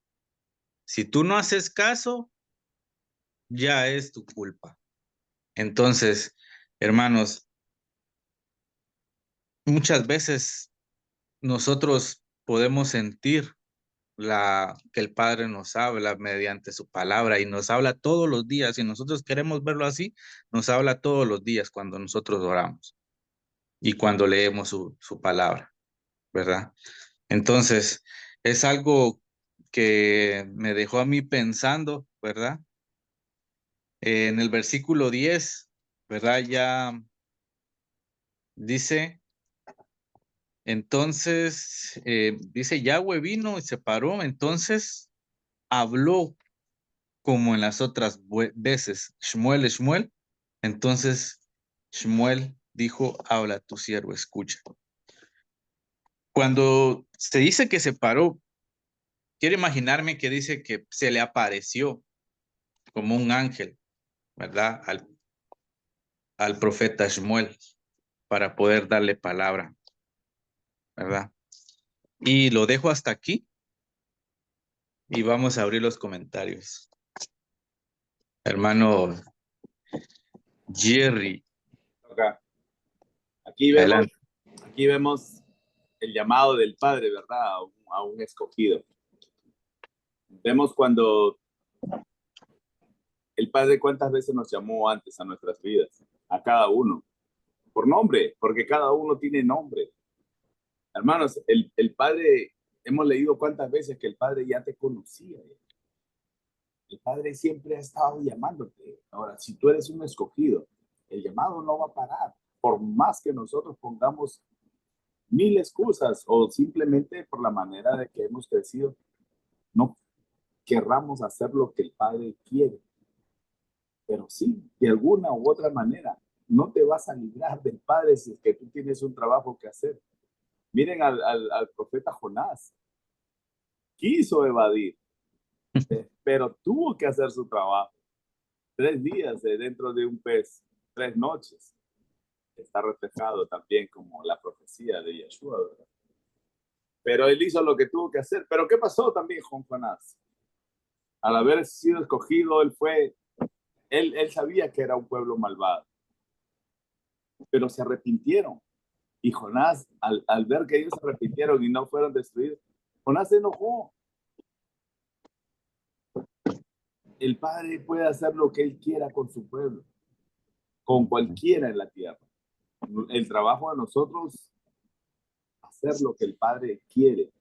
Si tú no haces caso, ya es tu culpa. Entonces, hermanos, muchas veces nosotros podemos sentir que el Padre nos habla mediante su palabra y nos habla todos los días. Si nosotros queremos verlo así, nos habla todos los días cuando nosotros oramos y cuando leemos su palabra, ¿verdad? Entonces, es algo que me dejó a mí pensando, ¿verdad? En el versículo 10, ¿verdad? Ya dice, entonces, dice, Yahweh vino y se paró, entonces habló como en las otras veces, Shmuel, Shmuel. Entonces, Shmuel dijo, habla tu siervo, escucha. Cuando se dice que se paró, quiero imaginarme que dice que se le apareció como un ángel, ¿verdad? Al profeta Shmuel para poder darle palabra, ¿verdad? Y lo dejo hasta aquí y vamos a abrir los comentarios. Hermano Jerry, Acá. Aquí vemos, adelante. aquí vemos el llamado del Padre, ¿verdad? A un escogido. Vemos cuando el Padre cuántas veces nos llamó antes a nuestras vidas, a cada uno, por nombre, porque cada uno tiene nombre. Hermanos, el Padre, hemos leído cuántas veces que el Padre ya te conocía. El Padre siempre ha estado llamándote. Ahora, si tú eres un escogido, el llamado no va a parar. Por más que nosotros pongamos mil excusas o simplemente por la manera de que hemos crecido, no querramos hacer lo que el Padre quiere. Pero sí, de alguna u otra manera, no te vas a librar del Padre si es que tú tienes un trabajo que hacer. Miren al profeta Jonás. Quiso evadir, pero tuvo que hacer su trabajo. 3 días dentro de un pez, 3 noches. Está reflejado también como la profecía de Yeshua, ¿verdad? Pero él hizo lo que tuvo que hacer. Pero ¿qué pasó también con Jonás? Al haber sido escogido, él sabía que era un pueblo malvado, pero se arrepintieron. Y Jonás, al ver que ellos se arrepintieron y no fueron destruidos, Jonás se enojó. El Padre puede hacer lo que Él quiera con su pueblo, con cualquiera en la tierra. El trabajo de nosotros, hacer lo que el Padre quiere,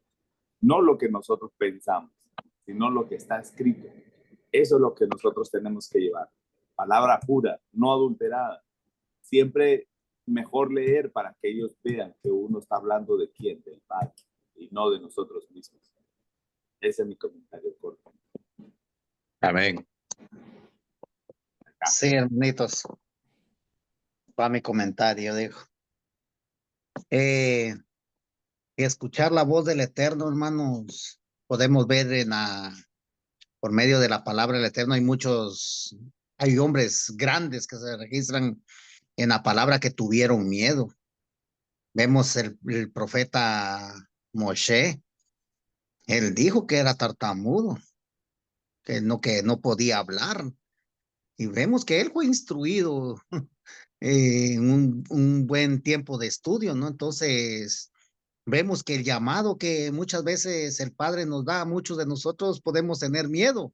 no lo que nosotros pensamos, sino lo que está escrito. Eso es lo que nosotros tenemos que llevar. Palabra pura, no adulterada. Siempre mejor leer para que ellos vean que uno está hablando de quién, del Padre, y no de nosotros mismos. Ese es mi comentario corto. Amén. Sí, hermanitos, va mi comentario, dijo. Escuchar la voz del Eterno, hermanos, podemos ver por medio de la palabra del Eterno, hay hombres grandes que se registran en la palabra que tuvieron miedo. Vemos el profeta Moshe, él dijo que era tartamudo, que no podía hablar. Y vemos que él fue instruido en un buen tiempo de estudio, ¿no? Entonces, vemos que el llamado que muchas veces el Padre nos da a muchos de nosotros podemos tener miedo,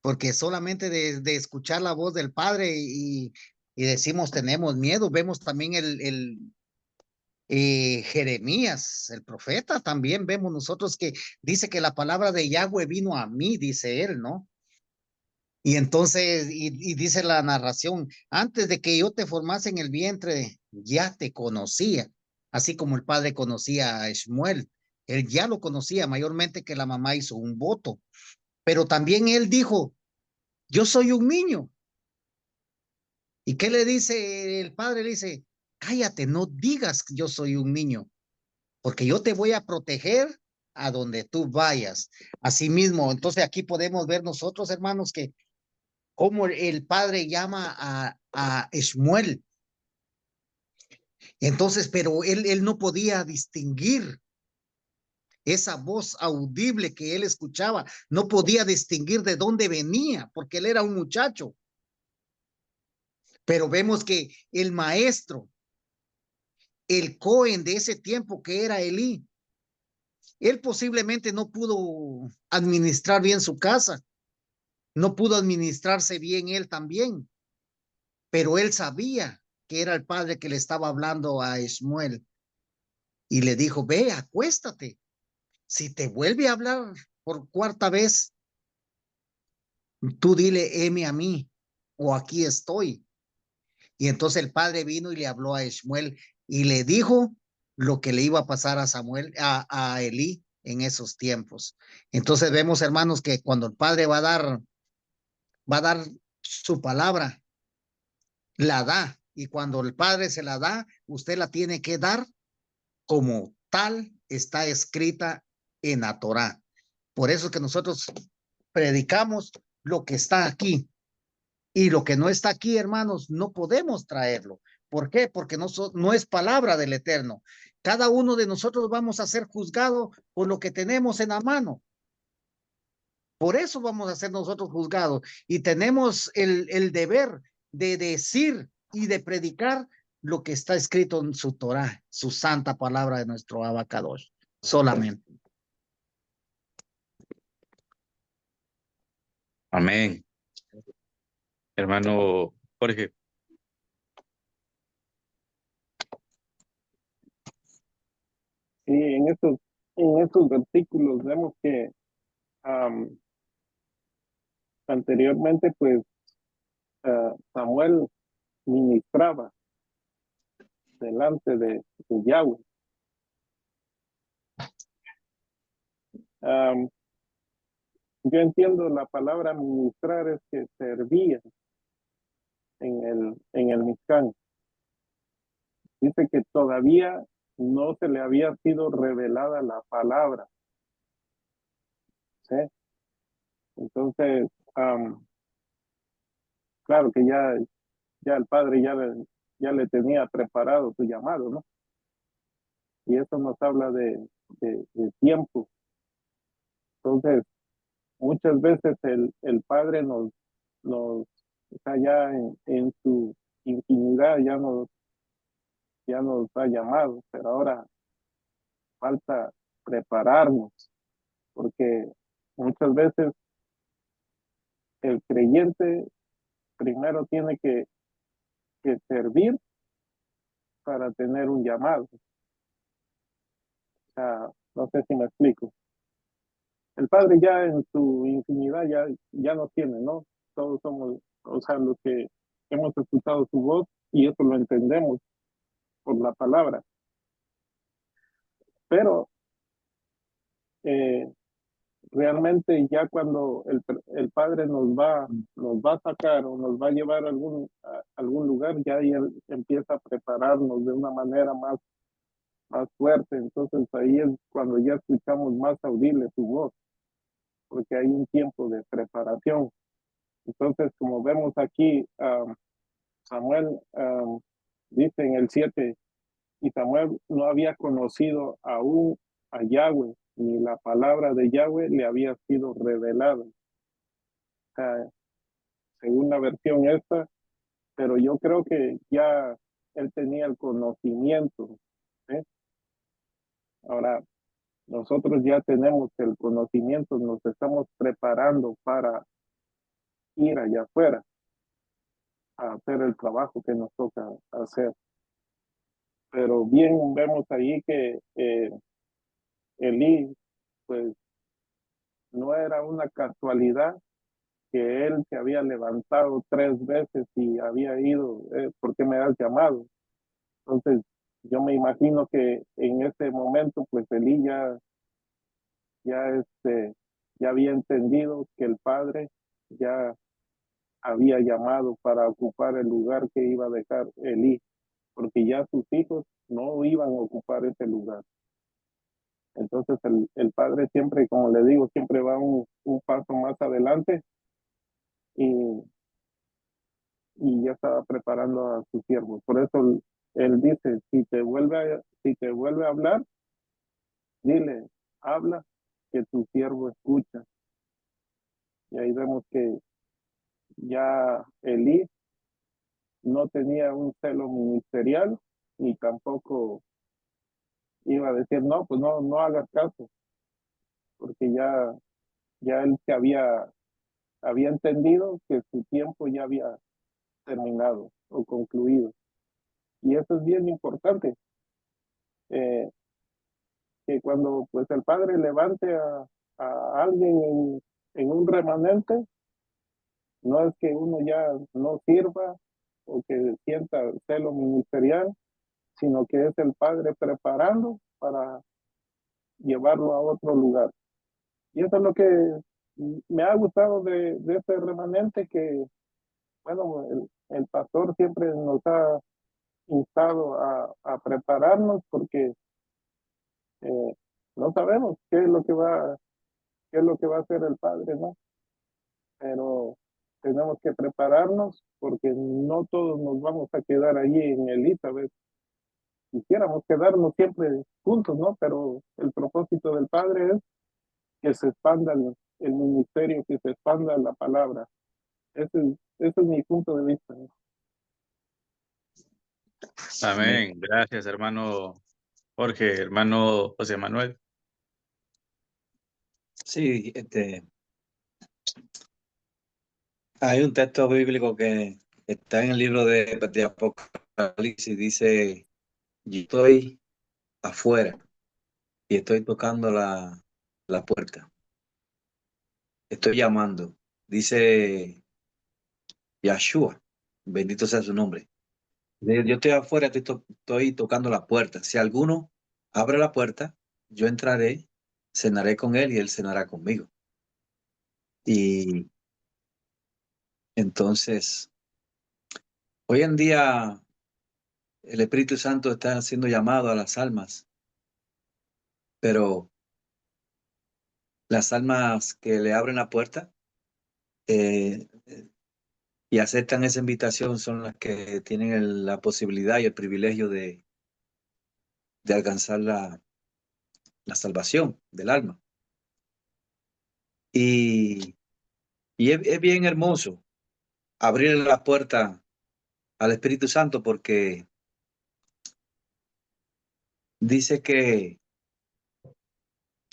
porque solamente de escuchar la voz del Padre y decimos tenemos miedo. Vemos también Jeremías, el profeta, también vemos nosotros que dice que la palabra de Yahweh vino a mí, dice él, ¿no? Y entonces, y dice la narración, antes de que yo te formase en el vientre, ya te conocía, así como el padre conocía a Shmuel. Él ya lo conocía, mayormente que la mamá hizo un voto. Pero también él dijo, yo soy un niño. ¿Y qué le dice el padre? Le dice, cállate, no digas que yo soy un niño, porque yo te voy a proteger a donde tú vayas. Asimismo, entonces aquí podemos ver nosotros, hermanos, que cómo el padre llama a Shmuel. Entonces, pero él no podía distinguir esa voz audible que él escuchaba, no podía distinguir de dónde venía, porque él era un muchacho. Pero vemos que el maestro, el Cohen de ese tiempo que era Elí, él posiblemente no pudo administrar bien su casa, no pudo administrarse bien él también, pero él sabía que era el padre que le estaba hablando a Shmuel y le dijo, ve, acuéstate. Si te vuelve a hablar por cuarta vez, tú dile, heme a mí, o aquí estoy. Y entonces el padre vino y le habló a Shmuel y le dijo lo que le iba a pasar a Samuel, a Elí en esos tiempos. Entonces vemos, hermanos, que cuando el padre va a dar su palabra, la da. Y cuando el padre se la da, usted la tiene que dar como tal está escrita en la Torá. Por eso es que nosotros predicamos lo que está aquí. Y lo que no está aquí, hermanos, no podemos traerlo. ¿Por qué? Porque no es palabra del Eterno. Cada uno de nosotros vamos a ser juzgados por lo que tenemos en la mano. Por eso vamos a ser nosotros juzgados. Y tenemos el deber de decir y de predicar lo que está escrito en su Torá, su santa palabra de nuestro Abacadosh. Solamente. Amén. Hermano Jorge. Sí, en estos versículos vemos que anteriormente, pues, Samuel ministraba delante de Yahweh. Yo entiendo la palabra ministrar es que servía en el Mizcán. Dice que todavía no se le había sido revelada la palabra. ¿Sí? Entonces, claro que ya el Padre ya le tenía preparado su llamado, ¿no? Y eso nos habla de tiempo. Entonces, muchas veces el Padre o sea, ya en su infinidad ya nos ha llamado, pero ahora falta prepararnos, porque muchas veces el creyente primero tiene que servir para tener un llamado. O sea, no sé si me explico. El Padre ya en su infinidad ya nos tiene, ¿no? Todos somos, o sea, los que hemos escuchado su voz y eso lo entendemos por la palabra. Pero realmente ya cuando el Padre nos va a sacar o nos va a llevar a algún lugar, ya él empieza a prepararnos de una manera más fuerte. Entonces ahí es cuando ya escuchamos más audible su voz, porque hay un tiempo de preparación. Entonces, como vemos aquí, Samuel dice en el 7, y Samuel no había conocido aún a Yahweh, ni la palabra de Yahweh le había sido revelada. O sea, según la versión esta, pero yo creo que ya él tenía el conocimiento. ¿Eh? Ahora, nosotros ya tenemos el conocimiento, nos estamos preparando para ir allá afuera a hacer el trabajo que nos toca hacer. Pero bien vemos ahí que Elí, pues no era una casualidad que él se había levantado 3 veces y había ido, ¿por qué me has llamado? Entonces, yo me imagino que en ese momento, pues Elí ya había entendido que el padre ya había llamado para ocupar el lugar que iba a dejar Elí, porque ya sus hijos no iban a ocupar ese lugar. Entonces el padre siempre, como le digo, siempre va un paso más adelante y, y ya estaba preparando a sus siervos. Por eso él dice, si te vuelve a hablar, dile, habla, que tu siervo escucha. Y ahí vemos que ya Elí no tenía un celo ministerial, ni tampoco iba a decir, no, pues no hagas caso, porque ya él se había entendido que su tiempo ya había terminado o concluido. Y eso es bien importante, eh, que cuando pues el Padre levante a alguien en un remanente, no es que uno ya no sirva o que sienta celo ministerial, sino que es el Padre preparando para llevarlo a otro lugar. Y eso es lo que me ha gustado de este remanente, que, bueno, el pastor siempre nos ha instado a prepararnos, porque eh, no sabemos qué es lo que va a hacer el Padre, ¿no? Pero tenemos que prepararnos, porque no todos nos vamos a quedar allí en Elizabeth. Quisiéramos quedarnos siempre juntos, ¿no? Pero el propósito del Padre es que se expanda el ministerio, que se expanda la palabra. Ese es mi punto de vista, ¿no? Amén. Gracias, hermano Jorge, hermano José Manuel. Sí, hay un texto bíblico que está en el libro de Apocalipsis, dice, yo estoy afuera y estoy tocando la puerta, estoy llamando, dice Yahshua, bendito sea su nombre. Yo estoy afuera, estoy tocando la puerta. Si alguno abre la puerta, yo entraré, cenaré con él y él cenará conmigo. Y entonces, hoy en día el Espíritu Santo está siendo llamado a las almas, pero las almas que le abren la puerta eh, y aceptan esa invitación son las que tienen la posibilidad y el privilegio de alcanzar la salvación del alma. Y es bien hermoso abrir la puerta al Espíritu Santo, porque dice que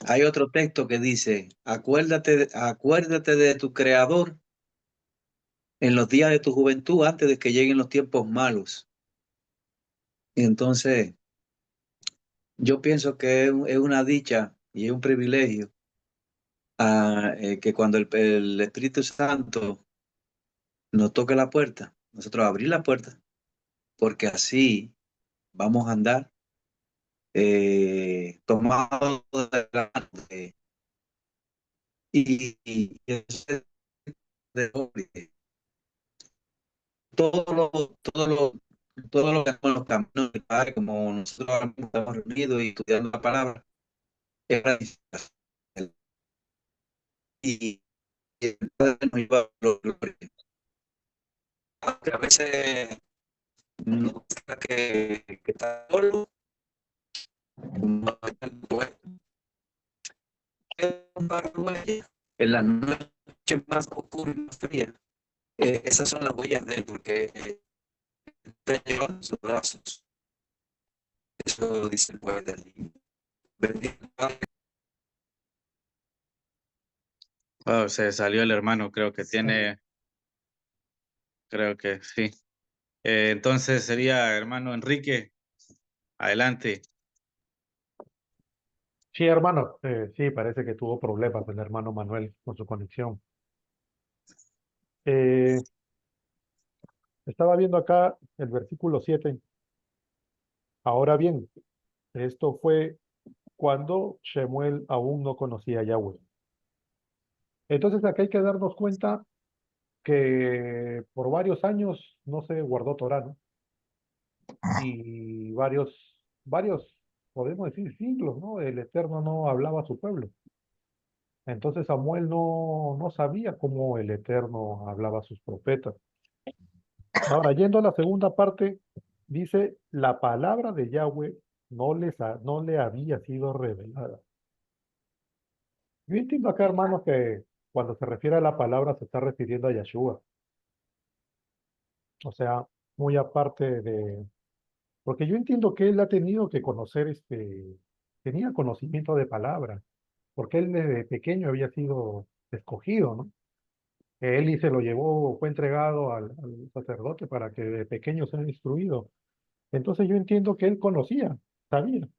hay otro texto que dice, acuérdate de tu Creador en los días de tu juventud, antes de que lleguen los tiempos malos. Y entonces, yo pienso que es una dicha y es un privilegio que cuando el Espíritu Santo nos toque la puerta, nosotros abrir la puerta, porque así vamos a andar tomados delante y de todo lo todo lo que hacemos en los caminos del Padre, como nosotros ahora mismo estamos reunidos y estudiando la palabra, es para edificación. Y el Padre nos lleva a la gloria. Aunque a veces no que está solo, no hay tanto esto. Un par de huellas en las noches más oscuras y más frías. Esas son las huellas de él, porque está llevando sus brazos. Eso dice el poeta del libro. Bendito Padre. Oh, se salió el hermano, creo que tiene, creo que sí. Entonces sería hermano Enrique, adelante. Sí, hermano, sí, parece que tuvo problemas el hermano Manuel con su conexión. Eh, Estaba viendo acá el versículo 7. Ahora bien, esto fue cuando Shemuel aún no conocía a Yahweh. Entonces acá hay que darnos cuenta que por varios años no se guardó Torá, ¿no? Y varios, podemos decir siglos, ¿no? El Eterno no hablaba a su pueblo. Entonces Samuel no sabía cómo el Eterno hablaba a sus profetas. Ahora, yendo a la segunda parte, dice, la palabra de Yahweh no le había sido revelada. Yo entiendo acá, hermanos, que cuando se refiere a la palabra se está refiriendo a Yeshua. O sea, muy aparte de... Porque yo entiendo que él ha tenido que conocer, tenía conocimiento de palabra, porque él desde pequeño había sido escogido, ¿no? Él y se lo llevó, fue entregado al sacerdote para que de pequeño sea instruido. Entonces yo entiendo que él conocía, sabía.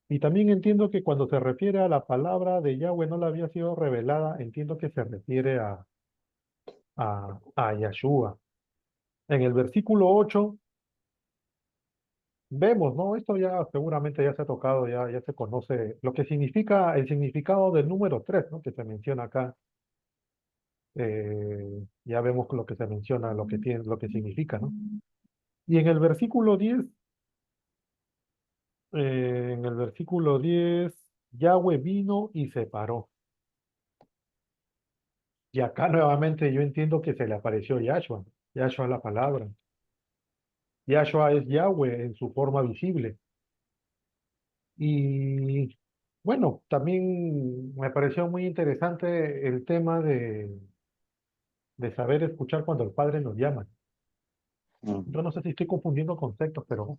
Y también entiendo que cuando se refiere a la palabra de Yahweh no le había sido revelada, entiendo que se refiere a Yahshua. En el versículo 8 vemos, ¿no? Esto ya seguramente ya se ha tocado, ya se conoce lo que significa, el significado del número 3, ¿no? Que se menciona acá. Ya vemos lo que se menciona, lo que tiene, lo que significa, ¿no? Y en el versículo 10 Yahweh vino y se paró. Y acá nuevamente yo entiendo que se le apareció Yahshua. Yahshua es la palabra. Yahshua es Yahweh en su forma visible. Y bueno, también me pareció muy interesante el tema de saber escuchar cuando el Padre nos llama. Yo no sé si estoy confundiendo conceptos, pero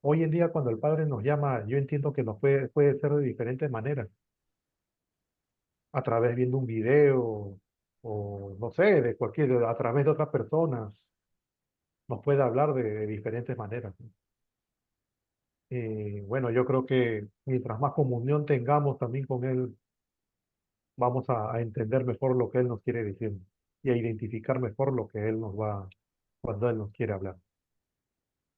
hoy en día cuando el Padre nos llama, yo entiendo que puede ser de diferentes maneras. A través viendo un video o no sé, a través de otras personas. Nos puede hablar de diferentes maneras, ¿no? Bueno, yo creo que mientras más comunión tengamos también con Él, vamos a entender mejor lo que Él nos quiere decir y a identificar mejor lo que Él nos va, cuando Él nos quiere hablar.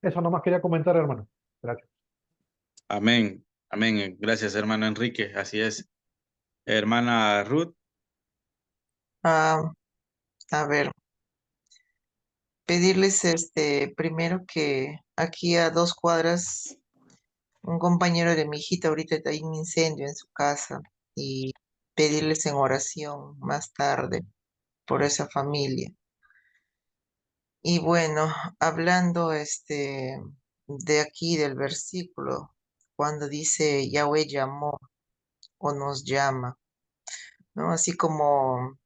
Eso nomás quería comentar, hermano. Gracias. Amén, amén. Gracias, hermano Enrique. Así es. Hermana Ruth, Ah, a ver, pedirles primero que aquí a 2 cuadras, un compañero de mi hijita ahorita hay un incendio en su casa y pedirles en oración más tarde por esa familia. Y bueno, hablando de aquí del versículo, cuando dice Yahweh llamó o nos llama, ¿no? Así como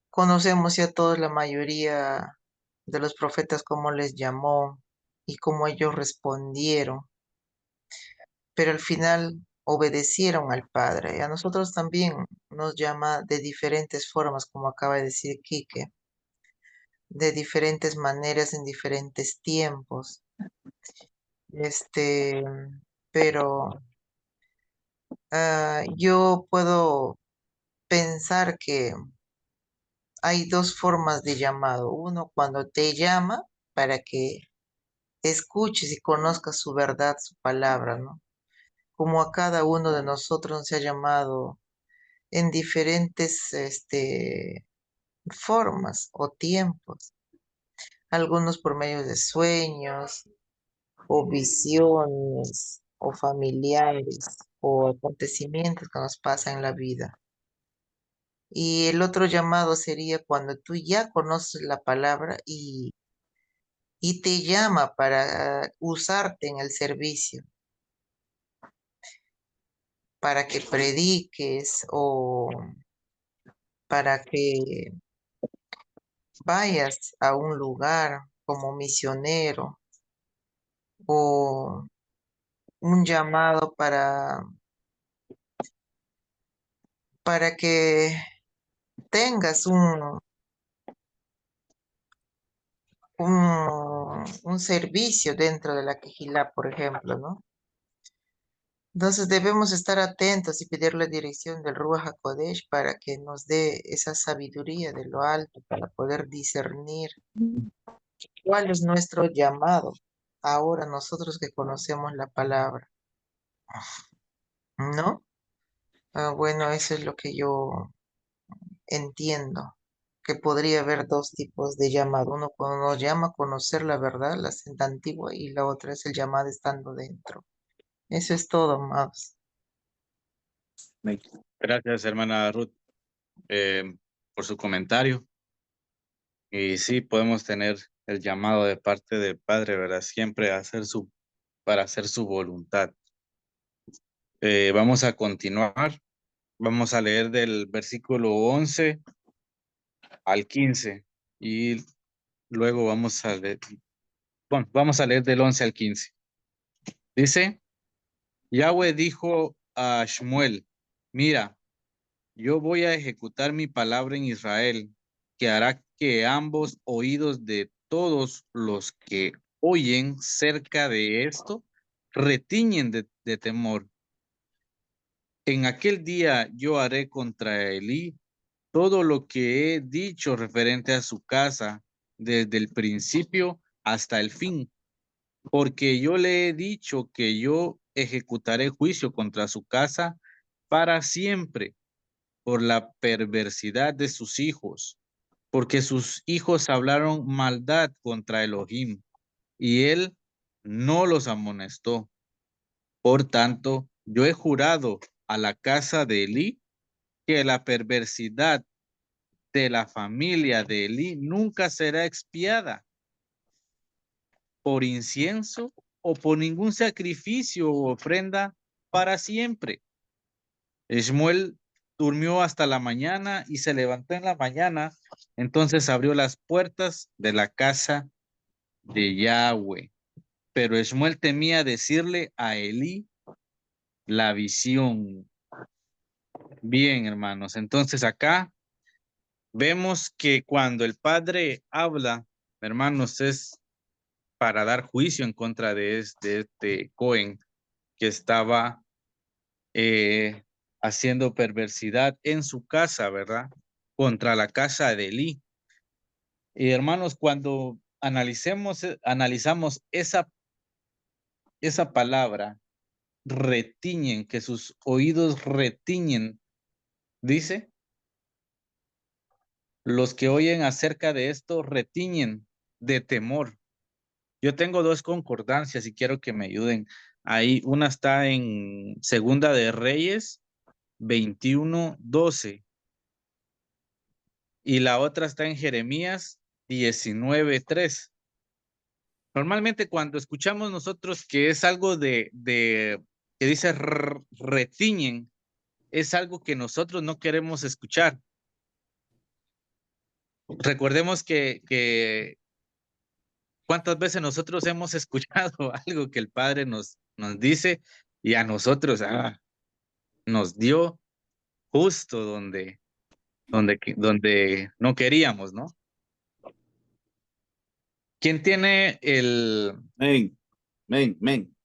conocemos ya todos la mayoría de los profetas cómo les llamó y cómo ellos respondieron, pero al final obedecieron al Padre. Y a nosotros también nos llama de diferentes formas, como acaba de decir Quique, de diferentes maneras en diferentes tiempos. Este, pero yo puedo pensar que hay 2 formas de llamado. Uno, cuando te llama para que escuches y conozcas su verdad, su palabra, ¿no? Como a cada uno de nosotros nos ha llamado en diferentes formas o tiempos. algunos por medio de sueños o visiones o familiares o acontecimientos que nos pasan en la vida. Y el otro llamado sería cuando tú ya conoces la palabra y te llama para usarte en el servicio, para que prediques o para que vayas a un lugar como misionero o un llamado para que tengas un servicio dentro de la Quejilá, por ejemplo, ¿no? Entonces debemos estar atentos y pedir la dirección del Ruach HaKodesh para que nos dé esa sabiduría de lo alto para poder discernir cuál es nuestro llamado. Ahora nosotros que conocemos la palabra, ¿no? Bueno, eso es lo que yo entiendo, que podría haber dos tipos de llamado. Uno cuando nos llama a conocer la verdad, la senda antigua, y la otra es el llamado estando dentro. Eso es todo, amados. Gracias, hermana Ruth, por su comentario. Y sí, podemos tener el llamado de parte del Padre, ¿verdad? Siempre para hacer su voluntad. Vamos a continuar. Vamos a leer del versículo 11 al 15 y luego vamos a leer del 11 al 15. Dice, Yahweh dijo a Shmuel, mira, yo voy a ejecutar mi palabra en Israel, que hará que ambos oídos de todos los que oyen cerca de esto retiñen de temor. En aquel día yo haré contra Elí todo lo que he dicho referente a su casa, desde el principio hasta el fin, porque yo le he dicho que yo ejecutaré juicio contra su casa para siempre por la perversidad de sus hijos, porque sus hijos hablaron maldad contra Elohim, y él no los amonestó. Por tanto, yo he jurado a la casa de Elí que la perversidad de la familia de Elí nunca será expiada por incienso o por ningún sacrificio o ofrenda para siempre. Shmuel durmió hasta la mañana y se levantó en la mañana, entonces abrió las puertas de la casa de Yahweh. Pero Shmuel temía decirle a Elí la visión. Bien, hermanos, entonces acá vemos que cuando el Padre habla, hermanos, es para dar juicio en contra de este Cohen que estaba haciendo perversidad en su casa, ¿verdad? Contra la casa de Elí. Y hermanos, cuando analizamos esa palabra, retiñen, que sus oídos retiñen, dice, los que oyen acerca de esto retiñen de temor. Yo tengo dos concordancias y quiero que me ayuden. Ahí una está en Segunda de Reyes 21:12 y la otra está en Jeremías 19:3. Normalmente cuando escuchamos nosotros que es algo que dice retiñen, es algo que nosotros no queremos escuchar. Recordemos que cuántas veces nosotros hemos escuchado algo que el Padre nos dice y a nosotros nos dio justo donde no queríamos, ¿no? ¿Quién tiene Men, men, men.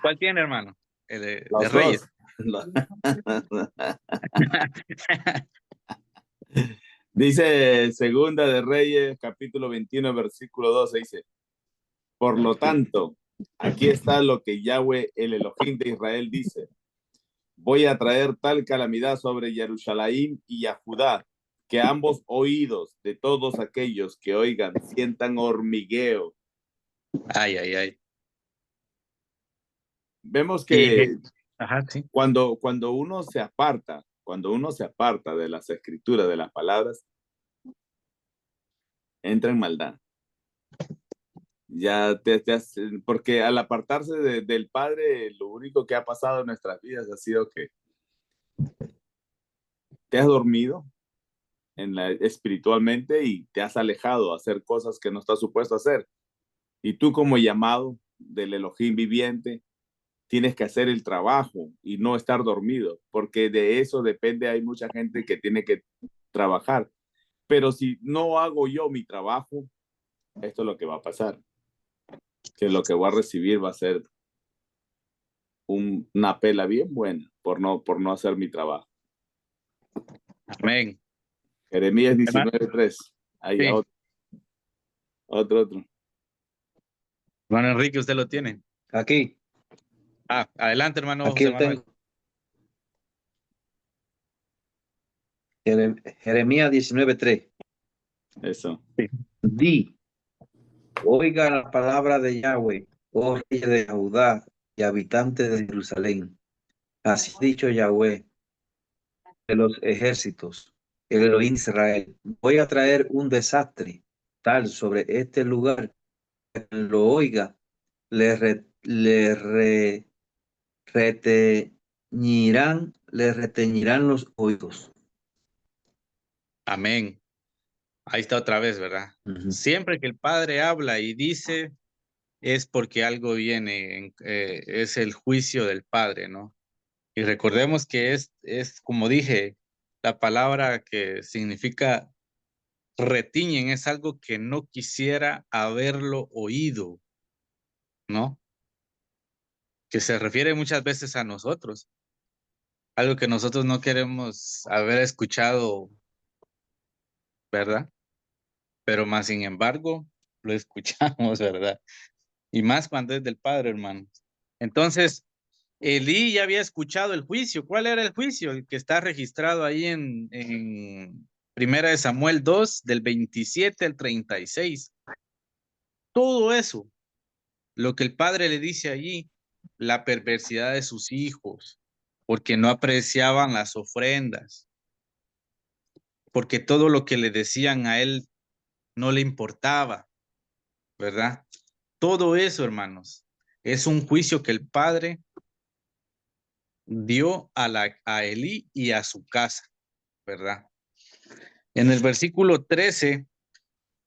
¿Cuál tiene, hermano? El de Los Reyes. dos. Dice Segunda de Reyes, capítulo 21, versículo 12, dice, por lo tanto, aquí está lo que Yahweh, el Elohim de Israel, dice, voy a traer tal calamidad sobre Jerusalén y a Judá, que ambos oídos de todos aquellos que oigan sientan hormigueo. Ay, ay, ay. Vemos Y, que ajá, sí. cuando uno se aparta de las escrituras, de las palabras, entra en maldad. Ya porque al apartarse del Padre, lo único que ha pasado en nuestras vidas ha sido que te has dormido espiritualmente y te has alejado a hacer cosas que no estás supuesto a hacer. Y tú como llamado del Elohim viviente, tienes que hacer el trabajo y no estar dormido, porque de eso depende, hay mucha gente que tiene que trabajar. Pero si no hago yo mi trabajo, esto es lo que va a pasar, que lo que voy a recibir va a ser una pela bien buena por no hacer mi trabajo. Amén. Jeremías Hermano, 19:3. Ahí sí. otro. Hermano Enrique, ¿usted lo tiene? Aquí, Adelante, hermano aquí José lo Manuel. tengo. Jeremías 19:3. Eso. Di, oiga la palabra de Yahweh, oh rey de Judá y habitantes de Jerusalén. Así ha dicho Yahweh de los ejércitos, el Elohim de Israel. Voy a traer un desastre tal sobre este lugar que quien lo oiga, le reteñirán los oídos. Amén. Ahí está otra vez, ¿verdad? Ujú. Siempre que el Padre habla y dice, es porque algo viene, es el juicio del Padre, ¿no? Y recordemos que es, como dije, la palabra que significa retiñen, es algo que no quisiera haberlo oído, ¿no? Que se refiere muchas veces a nosotros, algo que nosotros no queremos haber escuchado, ¿verdad? Pero más sin embargo, lo escuchamos, ¿verdad? Y más cuando es del Padre, hermano. Entonces, Elí ya había escuchado el juicio. ¿Cuál era el juicio? El que está registrado ahí en Primera de Samuel 2, del 27 al 36. Todo eso, lo que el padre le dice allí, la perversidad de sus hijos, porque no apreciaban las ofrendas, porque todo lo que le decían a él no le importaba, ¿verdad? Todo eso, hermanos, es un juicio que el padre dio a Elí y a su casa, ¿verdad? En el versículo 13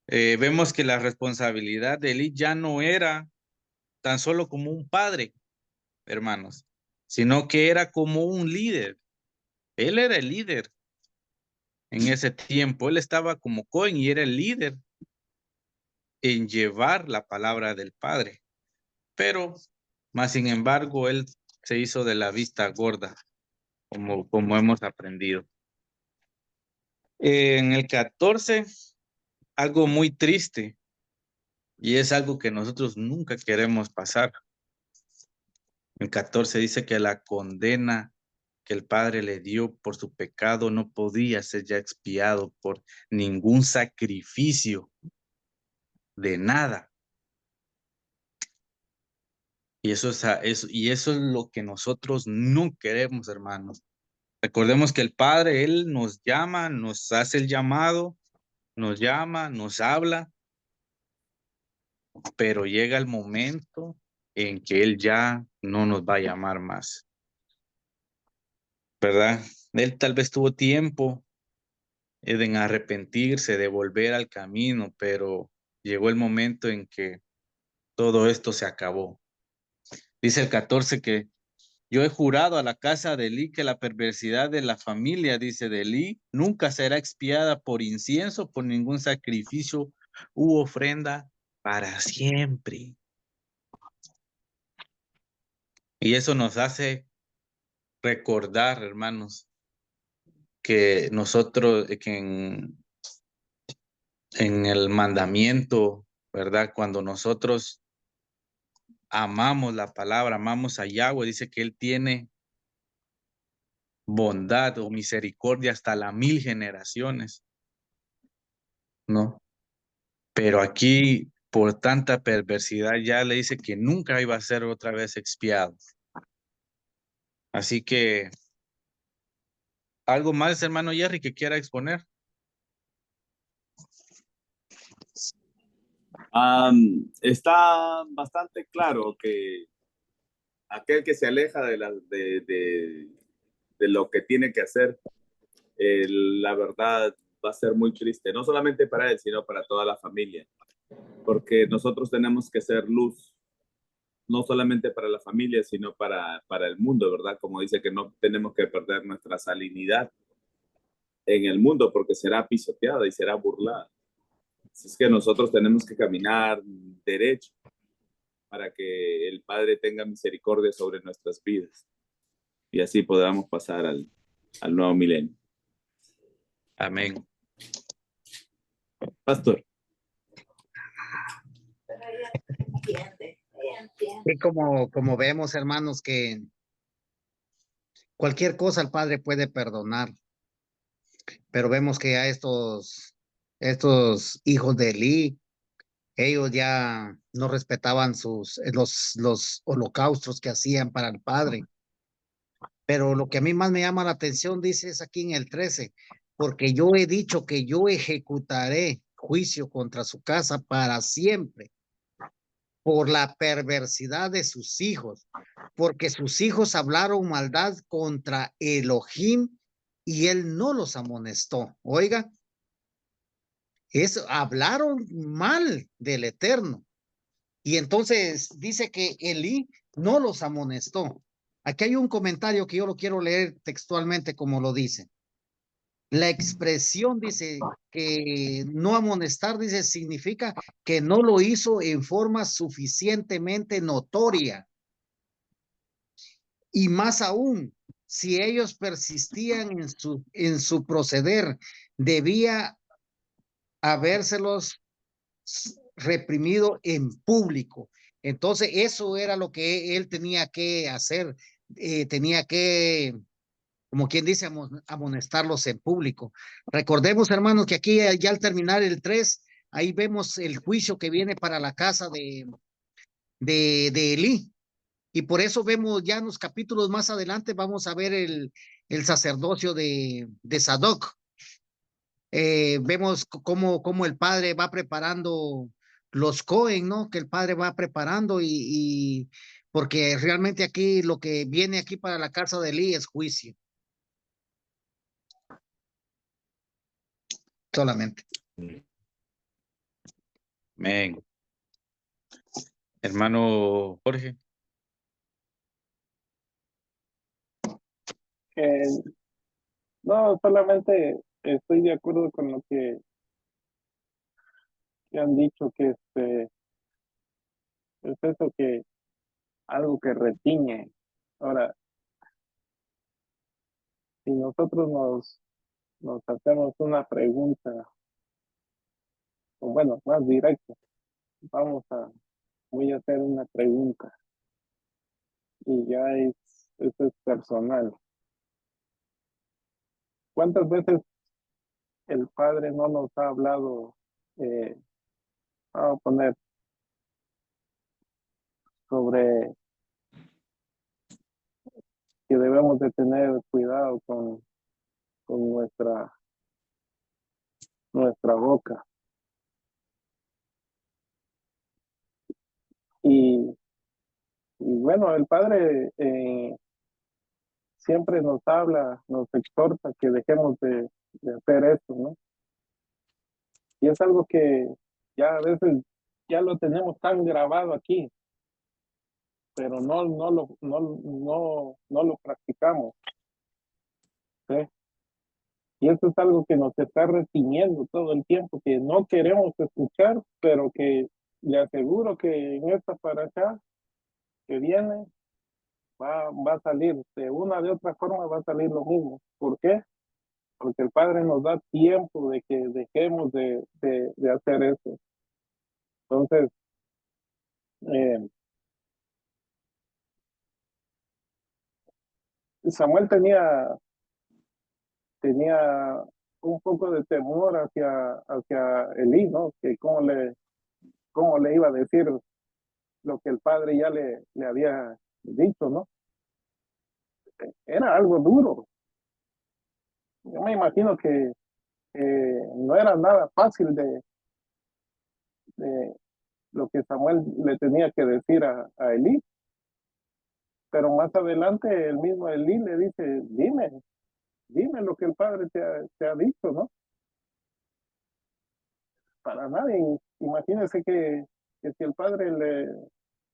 vemos que la responsabilidad de Elí ya no era tan solo como un padre, hermanos, sino que era como un líder. Él era el líder en ese tiempo. Él estaba como Cohen y era el líder en llevar la palabra del Padre. Pero, más sin embargo, él se hizo de la vista gorda, como hemos aprendido. En el 14, algo muy triste, y es algo que nosotros nunca queremos pasar. El 14 dice que la condena que el Padre le dio por su pecado no podía ser ya expiado por ningún sacrificio de nada. Y eso es lo que nosotros no queremos, hermanos. Recordemos que el Padre, Él nos llama, nos hace el llamado, nos llama, nos habla, pero llega el momento en que Él ya no nos va a llamar más, ¿verdad? Él tal vez tuvo tiempo en arrepentirse, de volver al camino, pero llegó el momento en que todo esto se acabó. Dice el 14 que yo he jurado a la casa de Elí que la perversidad de la familia, dice de Elí, nunca será expiada por incienso, por ningún sacrificio u ofrenda para siempre. Y eso nos hace recordar, hermanos, que nosotros, que en el mandamiento, ¿verdad? Cuando nosotros amamos la palabra, amamos a Yahweh, dice que Él tiene bondad o misericordia hasta las 1000 generaciones. ¿no? Pero aquí, por tanta perversidad, ya le dice que nunca iba a ser otra vez expiado. Así que, ¿algo más, hermano Jerry, que quiera exponer? Está bastante claro que aquel que se aleja de lo que tiene que hacer, la verdad va a ser muy triste, no solamente para él, sino para toda la familia, porque nosotros tenemos que ser luz, no solamente para la familia, sino para el mundo, ¿verdad? Como dice que no tenemos que perder nuestra salinidad en el mundo porque será pisoteada y será burlada. Así es que nosotros tenemos que caminar derecho para que el Padre tenga misericordia sobre nuestras vidas y así podamos pasar al nuevo milenio. Amén. Pastor. Y como vemos, hermanos, que cualquier cosa el Padre puede perdonar, pero vemos que a estos hijos de Elí, ellos ya no respetaban los holocaustos que hacían para el Padre. Pero lo que a mí más me llama la atención, dice, es aquí en el 13, porque yo he dicho que yo ejecutaré juicio contra su casa para siempre por la perversidad de sus hijos, porque sus hijos hablaron maldad contra Elohim y él no los amonestó. Oiga, hablaron mal del Eterno. Y entonces dice que Elí no los amonestó. Aquí hay un comentario que yo lo quiero leer textualmente como lo dice. La expresión dice que no amonestar, dice, significa que no lo hizo en forma suficientemente notoria. Y más aún, si ellos persistían en su proceder, debía habérselos reprimido en público. Entonces, eso era lo que él tenía que hacer. Tenía que, como quien dice, amonestarlos en público. Recordemos, hermanos, que aquí ya al terminar el 3, ahí vemos el juicio que viene para la casa de Elí. Y por eso vemos ya en los capítulos más adelante, vamos a ver el sacerdocio de Sadoc. Vemos cómo el padre va preparando los Cohen, ¿no? Que el padre va preparando y porque realmente aquí lo que viene aquí para la casa de Elí es juicio. Solamente. Amén. Hermano Jorge. No, solamente estoy de acuerdo con lo que han dicho, que es eso, que algo que retiñe. Ahora, si nosotros nos hacemos una pregunta, o bueno, más directa, voy a hacer una pregunta y ya eso es personal. ¿Cuántas veces el Padre no nos ha hablado, vamos a poner, sobre que debemos de tener cuidado con nuestra boca? Y, y bueno, el Padre siempre nos habla, nos exhorta que dejemos de hacer esto, ¿no? Y es algo que ya a veces ya lo tenemos tan grabado aquí, pero no lo practicamos, ¿sí? Y eso es algo que nos está retiñendo todo el tiempo, que no queremos escuchar, pero que le aseguro que en esta paracha que viene va a salir, de una de otra forma va a salir lo mismo. ¿Por qué? Porque el Padre nos da tiempo de que dejemos de hacer eso. Entonces, eh, Samuel tenía un poco poco de temor hacia Elí, ¿no? Que cómo le iba a decir lo que el padre ya le había dicho, ¿no? Era algo duro. Yo me imagino que no era nada fácil de lo que Samuel le tenía que decir a Elí, pero más adelante el mismo Elí le dice, dime lo que el padre te ha dicho, ¿no? Para nadie, imagínese que si el padre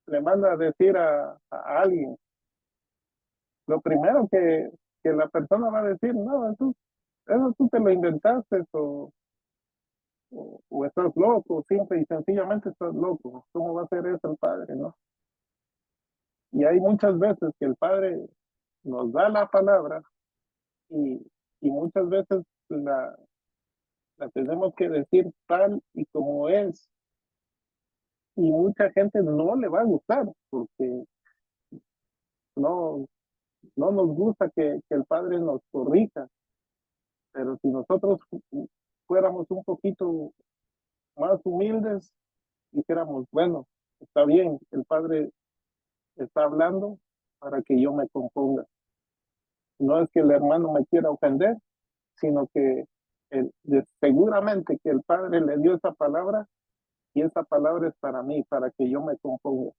le manda a decir a alguien, lo primero que la persona va a decir, no, eso tú te lo inventaste o estás loco, simple y sencillamente estás loco. ¿Cómo va a ser eso el padre, no? Y hay muchas veces que el padre nos da la palabra y, y muchas veces la tenemos que decir tal y como es. Y mucha gente no le va a gustar porque no, no nos gusta que el padre nos corrija. Pero si nosotros fuéramos un poquito más humildes, dijéramos, bueno, está bien, el padre está hablando para que yo me componga. No es que el hermano me quiera ofender, sino que seguramente que el padre le dio esa palabra y esa palabra es para mí, para que yo me componga.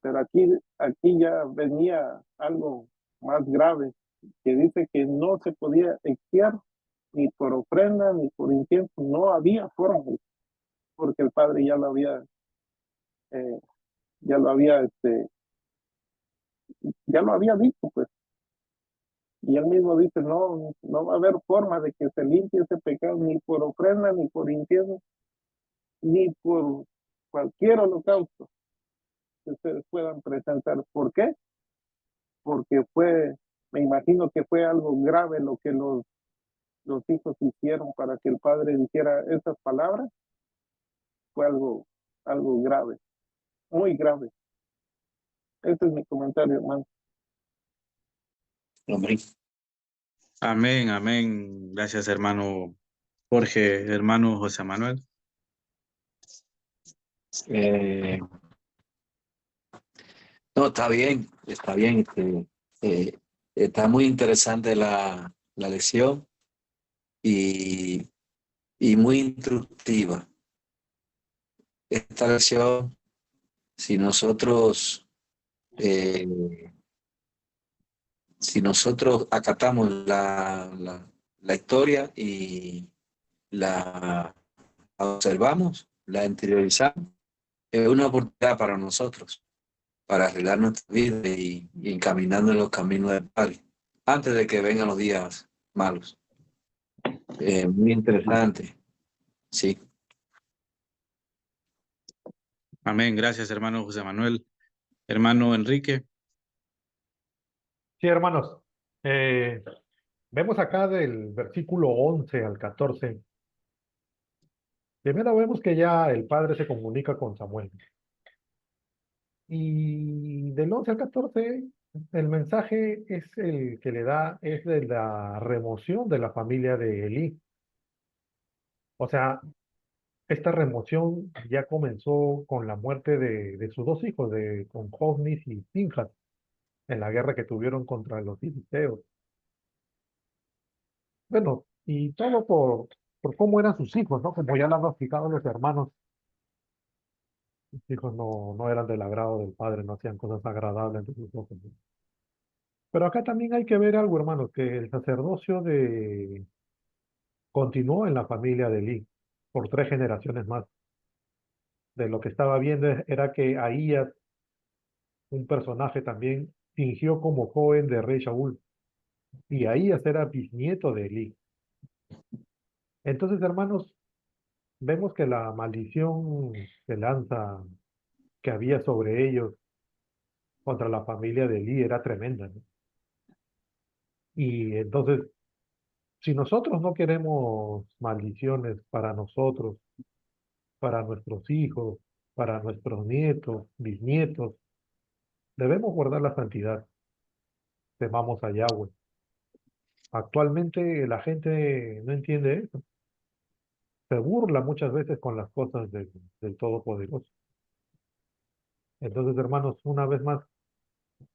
Pero aquí ya venía algo más grave, que dice que no se podía expiar ni por ofrenda ni por incienso, no había forma, porque el padre eh, ya lo había, ya lo había dicho, pues. Y él mismo dice, no va a haber forma de que se limpie ese pecado, ni por ofrenda, ni por incienso, ni por cualquier holocausto que ustedes puedan presentar. ¿Por qué? Porque me imagino que fue algo grave lo que los hijos hicieron para que el padre dijera esas palabras. Fue algo grave, muy grave. Ese es mi comentario, hermano. Hombre, Amén, amén. Gracias, hermano Jorge, hermano José Manuel. eh, no, está bien, está bien. Eh, está muy interesante la lección y, y muy instructiva. Esta lección, si nosotros, eh, si nosotros acatamos la historia y la observamos, la interiorizamos, es una oportunidad para nosotros, para arreglar nuestra vida y encaminando en los caminos del Padre, antes de que vengan los días malos. Muy interesante, sí. Amén. Gracias, hermano José Manuel. Hermano Enrique. Sí, hermanos, eh, vemos acá del versículo 11 al 14. Primero vemos que ya el padre se comunica con Samuel. Y del 11 al 14, el mensaje es el que le da, es de la remoción de la familia de Elí. O sea, esta remoción ya comenzó con la muerte de sus dos hijos, con Hofnis y Pinjas, en la guerra que tuvieron contra los filisteos. Bueno, y todo por cómo eran sus hijos, ¿no? Como ya lo han explicado los hermanos, sus hijos no eran del agrado del padre, no hacían cosas agradables ante sus ojos, ¿no? Pero acá también hay que ver algo, hermanos, que el sacerdocio continuó en la familia de Elí por 3 generaciones más. De lo que estaba viendo era que Ahías, un personaje también, fingió como joven de rey Shaul, y Ahías era bisnieto de Elí. Entonces, hermanos, vemos que la maldición se lanza que había sobre ellos contra la familia de Elí era tremenda, ¿no? Y entonces, si nosotros no queremos maldiciones para nosotros, para nuestros hijos, para nuestros nietos, bisnietos, debemos guardar la santidad. Temamos a Yahweh. Actualmente la gente no entiende eso. Se burla muchas veces con las cosas del Todopoderoso. Entonces, hermanos, una vez más,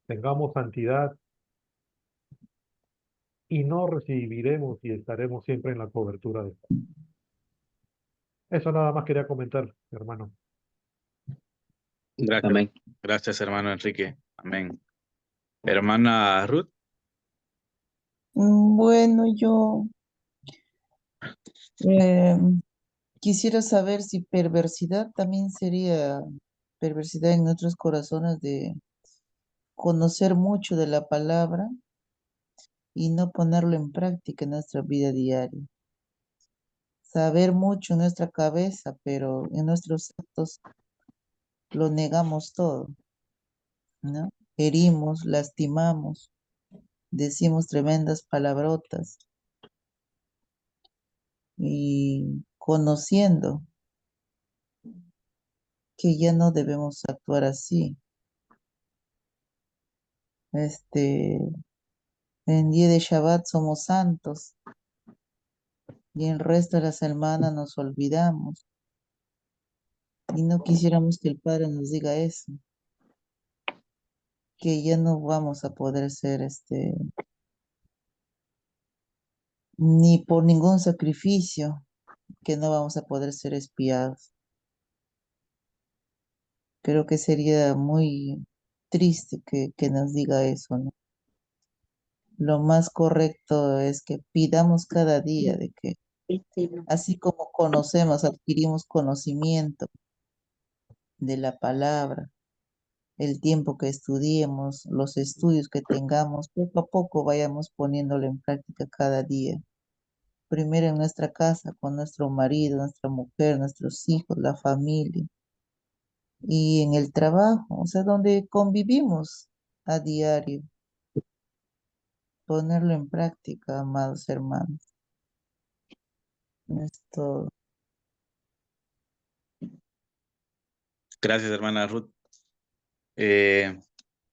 tengamos santidad y no recibiremos y estaremos siempre en la cobertura de Dios. Eso nada más quería comentar, hermano. Gracias, Amén. gracias, hermano Enrique. Amén. Hermana Ruth. Bueno, yo eh, quisiera saber si perversidad también sería perversidad en nuestros corazones de conocer mucho de la palabra y no ponerlo en práctica en nuestra vida diaria. Saber mucho en nuestra cabeza, pero en nuestros actos lo negamos todo, ¿no? Herimos, lastimamos, decimos tremendas palabrotas y conociendo que ya no debemos actuar así. En día de Shabbat somos santos y el resto de la semana nos olvidamos y no quisiéramos que el Padre nos diga eso, que ya no vamos a poder ser ni por ningún sacrificio, que no vamos a poder ser espiados. Creo que sería muy triste que nos diga eso, ¿no? Lo más correcto es que pidamos cada día de que, así como conocemos, adquirimos conocimiento de la palabra, el tiempo que estudiemos, los estudios que tengamos, poco a poco vayamos poniéndolo en práctica cada día. Primero en nuestra casa, con nuestro marido, nuestra mujer, nuestros hijos, la familia, y en el trabajo, o sea, donde convivimos a diario, ponerlo en práctica, amados hermanos. Es todo. Gracias, hermana Ruth. Bien,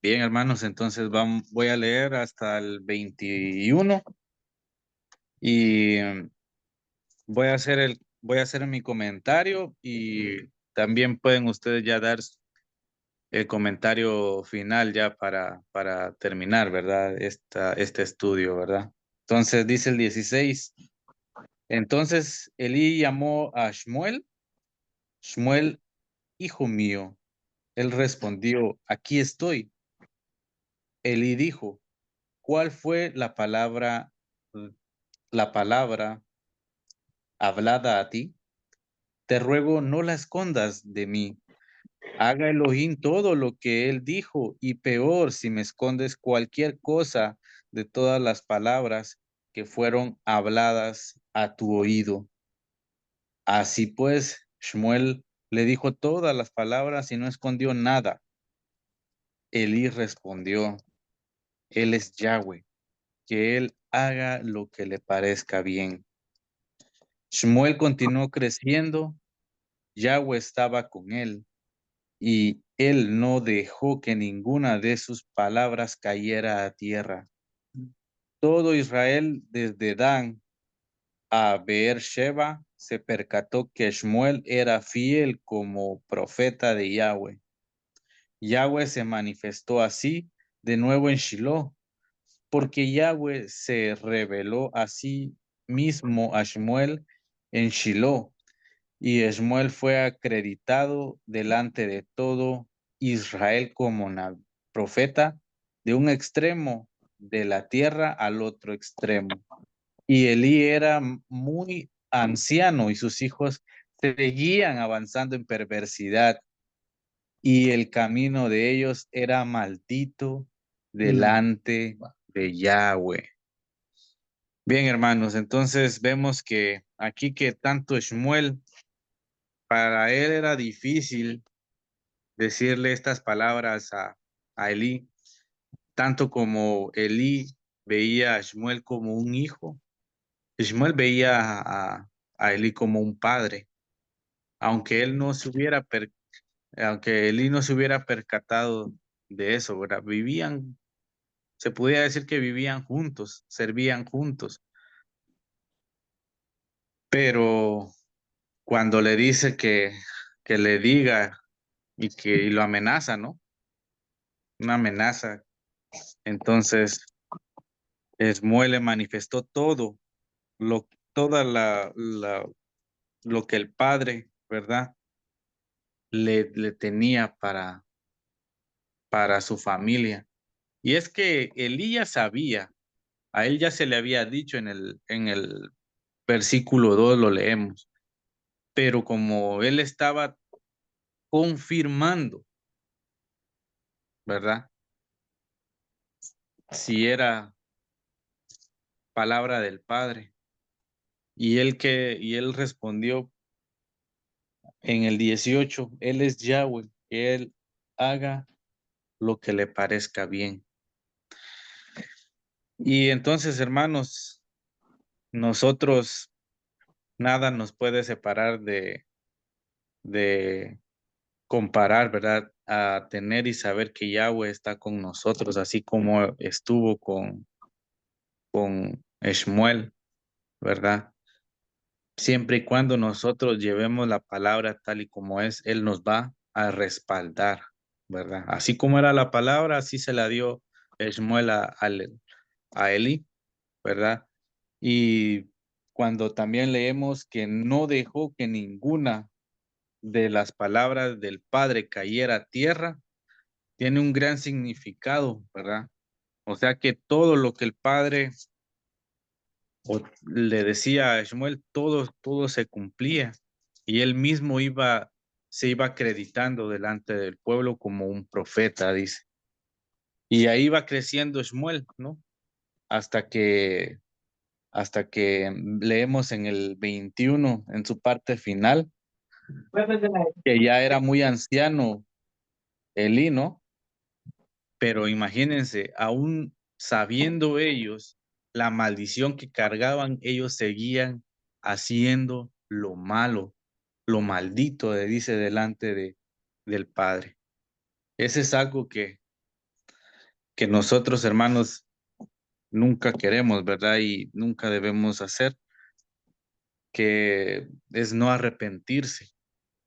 hermanos, entonces voy a leer hasta el 21 y voy a hacer mi comentario y también pueden ustedes ya dar el comentario final ya para terminar, ¿verdad? Este estudio, ¿verdad? Entonces dice el 16. Entonces Elí llamó a Shmuel, Shmuel, hijo mío. Él respondió, aquí estoy. Elí dijo, ¿cuál fue la palabra hablada a ti? Te ruego no la escondas de mí. Haga Elohim todo lo que él dijo, y peor si me escondes cualquier cosa de todas las palabras que fueron habladas a tu oído. Así pues, Shmuel le dijo todas las palabras y no escondió nada. Elí respondió, él es Yahweh, que él haga lo que le parezca bien. Shmuel continuó creciendo, Yahweh estaba con él, y él no dejó que ninguna de sus palabras cayera a tierra. Todo Israel, desde Dan a Beer-sheba, se percató que Shmuel era fiel como profeta de Yahweh. Yahweh se manifestó así de nuevo en Shiloh, porque Yahweh se reveló a sí mismo a Shmuel en Shiloh, y Shmuel fue acreditado delante de todo Israel como profeta de un extremo de la tierra al otro extremo. Y Elí era muy anciano y sus hijos seguían avanzando en perversidad y el camino de ellos era maldito delante de Yahweh. Bien, hermanos, entonces vemos que aquí que tanto Shmuel, para él era difícil decirle estas palabras a Elí, tanto como Elí veía a Shmuel como un hijo, Shmuel veía a Elí como un padre, aunque él no se hubiera, aunque Elí no se hubiera percatado de eso, ¿verdad? Vivían Se podría decir que vivían juntos, servían juntos. Pero cuando le dice que le diga y lo amenaza, ¿no? Una amenaza. Entonces, Esmuel le manifestó todo, toda lo que el padre, ¿verdad? Le tenía para su familia. Y es que Elías sabía, a él ya se le había dicho en el versículo 2 lo leemos, pero como él estaba confirmando, ¿verdad? Si era palabra del Padre. Y él respondió en el 18, Él es Yahweh, que Él haga lo que le parezca bien. Y entonces, hermanos, nosotros nada nos puede separar de comparar, ¿verdad? A tener y saber que Yahweh está con nosotros, así como estuvo con Shmuel, ¿verdad? Siempre y cuando nosotros llevemos la palabra tal y como es, Él nos va a respaldar, ¿verdad? Así como era la palabra, así se la dio Shmuel a Eli, ¿verdad? Y cuando también leemos que no dejó que ninguna de las palabras del Padre cayera a tierra, tiene un gran significado, ¿verdad? O sea que todo lo que el Padre le decía a Shmuel, todo se cumplía y él mismo se iba acreditando delante del pueblo como un profeta, dice. Y ahí va creciendo Shmuel, ¿no? Hasta que, hasta que leemos en el 21, en su parte final, que ya era muy anciano Elí, ¿no? Pero imagínense, aún sabiendo ellos la maldición que cargaban, ellos seguían haciendo lo malo, lo maldito, dice delante del Padre. Ese es algo que nosotros, hermanos, nunca queremos, ¿verdad? Y nunca debemos hacer, que es no arrepentirse,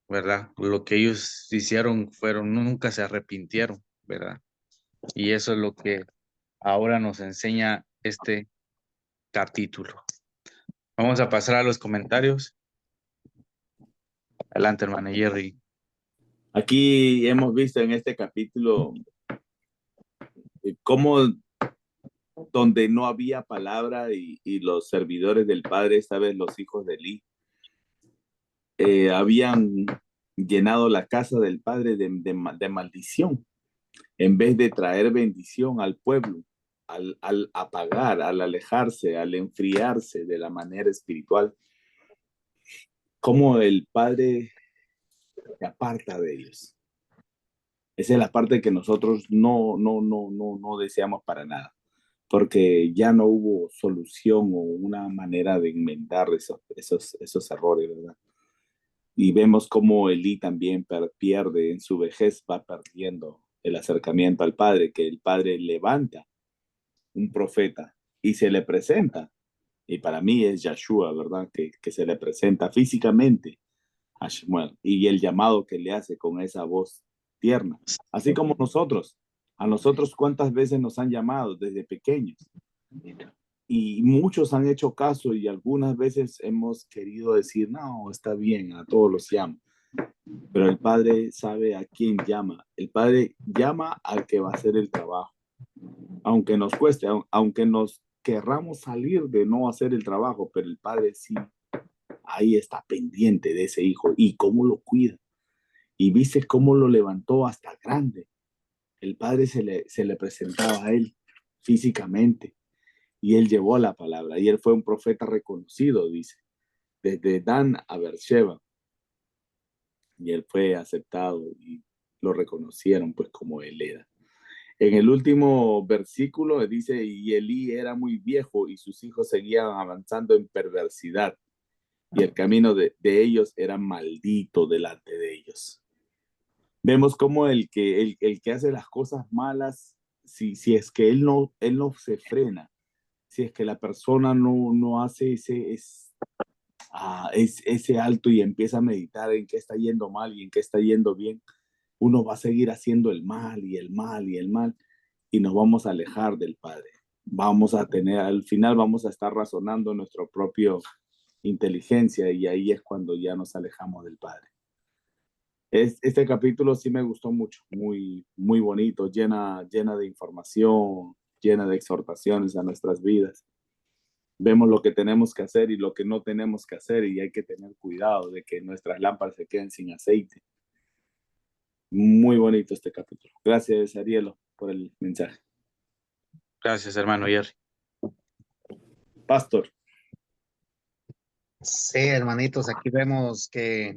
¿verdad? Lo que ellos hicieron nunca se arrepintieron, ¿verdad? Y eso es lo que ahora nos enseña este capítulo. Vamos a pasar a los comentarios. Adelante, hermano Jerry. Aquí hemos visto en este capítulo cómo donde no había palabra y los servidores del Padre, esta vez los hijos de Elí, habían llenado la casa del Padre de maldición, en vez de traer bendición al pueblo, al apagar, al alejarse, al enfriarse de la manera espiritual, como el Padre se aparta de ellos. Esa es la parte que nosotros no deseamos para nada, porque ya no hubo solución o una manera de enmendar esos errores, ¿verdad? Y vemos cómo Elí también pierde en su vejez, va perdiendo el acercamiento al Padre, que el Padre levanta un profeta y se le presenta. Y para mí es Yahshua, ¿verdad? Que se le presenta físicamente a Shmuel y el llamado que le hace con esa voz tierna. Así como a nosotros cuántas veces nos han llamado desde pequeños. Y muchos han hecho caso y algunas veces hemos querido decir, no, está bien, a todos los llamo. Pero el Padre sabe a quién llama. El Padre llama al que va a hacer el trabajo. Aunque nos cueste, aunque nos querramos salir de no hacer el trabajo, pero el Padre sí, ahí está pendiente de ese hijo y cómo lo cuida. Y viste cómo lo levantó hasta grande. El Padre se le presentaba a él físicamente y él llevó la palabra y él fue un profeta reconocido, dice, desde Dan a Beersheba. Y él fue aceptado y lo reconocieron pues como él era. En el último versículo dice, y Elí era muy viejo y sus hijos seguían avanzando en perversidad y el camino de ellos era maldito delante de ellos. Vemos como el que hace las cosas malas si es que él no se frena, si es que la persona no hace ese alto y empieza a meditar en qué está yendo mal y en qué está yendo bien, uno va a seguir haciendo el mal y el mal y el mal y nos vamos a alejar del Padre. Al final vamos a estar razonando nuestra propia inteligencia y ahí es cuando ya nos alejamos del Padre. Este capítulo sí me gustó mucho, muy, muy bonito, llena de información, llena de exhortaciones a nuestras vidas. Vemos lo que tenemos que hacer y lo que no tenemos que hacer y hay que tener cuidado de que nuestras lámparas se queden sin aceite. Muy bonito este capítulo. Gracias, Arielo, por el mensaje. Gracias, hermano Jerry. Pastor. Sí, hermanitos, aquí vemos que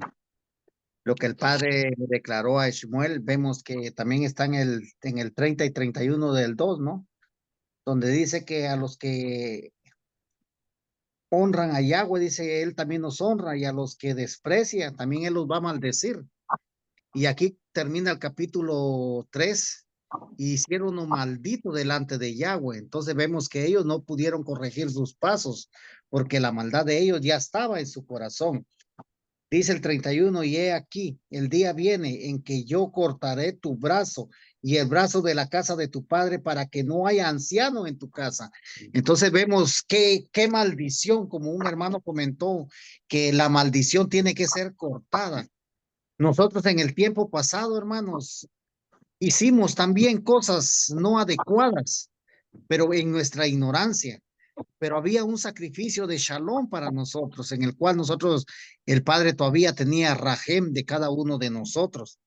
lo que el padre le declaró a Shmuel, vemos que también está en el 30 y 31 del 2, ¿no? Donde dice que a los que honran a Yahweh, dice, él también nos honra, y a los que desprecian, también él los va a maldecir. Y aquí termina el capítulo 3, y hicieron un maldito delante de Yahweh. Entonces vemos que ellos no pudieron corregir sus pasos, porque la maldad de ellos ya estaba en su corazón. Dice el 31, y he aquí, el día viene en que yo cortaré tu brazo y el brazo de la casa de tu padre para que no haya anciano en tu casa. Entonces vemos qué maldición, como un hermano comentó, que la maldición tiene que ser cortada. Nosotros en el tiempo pasado, hermanos, hicimos también cosas no adecuadas, pero en nuestra ignorancia. Pero había un sacrificio de shalom para nosotros, en el cual nosotros, el Padre todavía tenía rajem de cada uno de nosotros.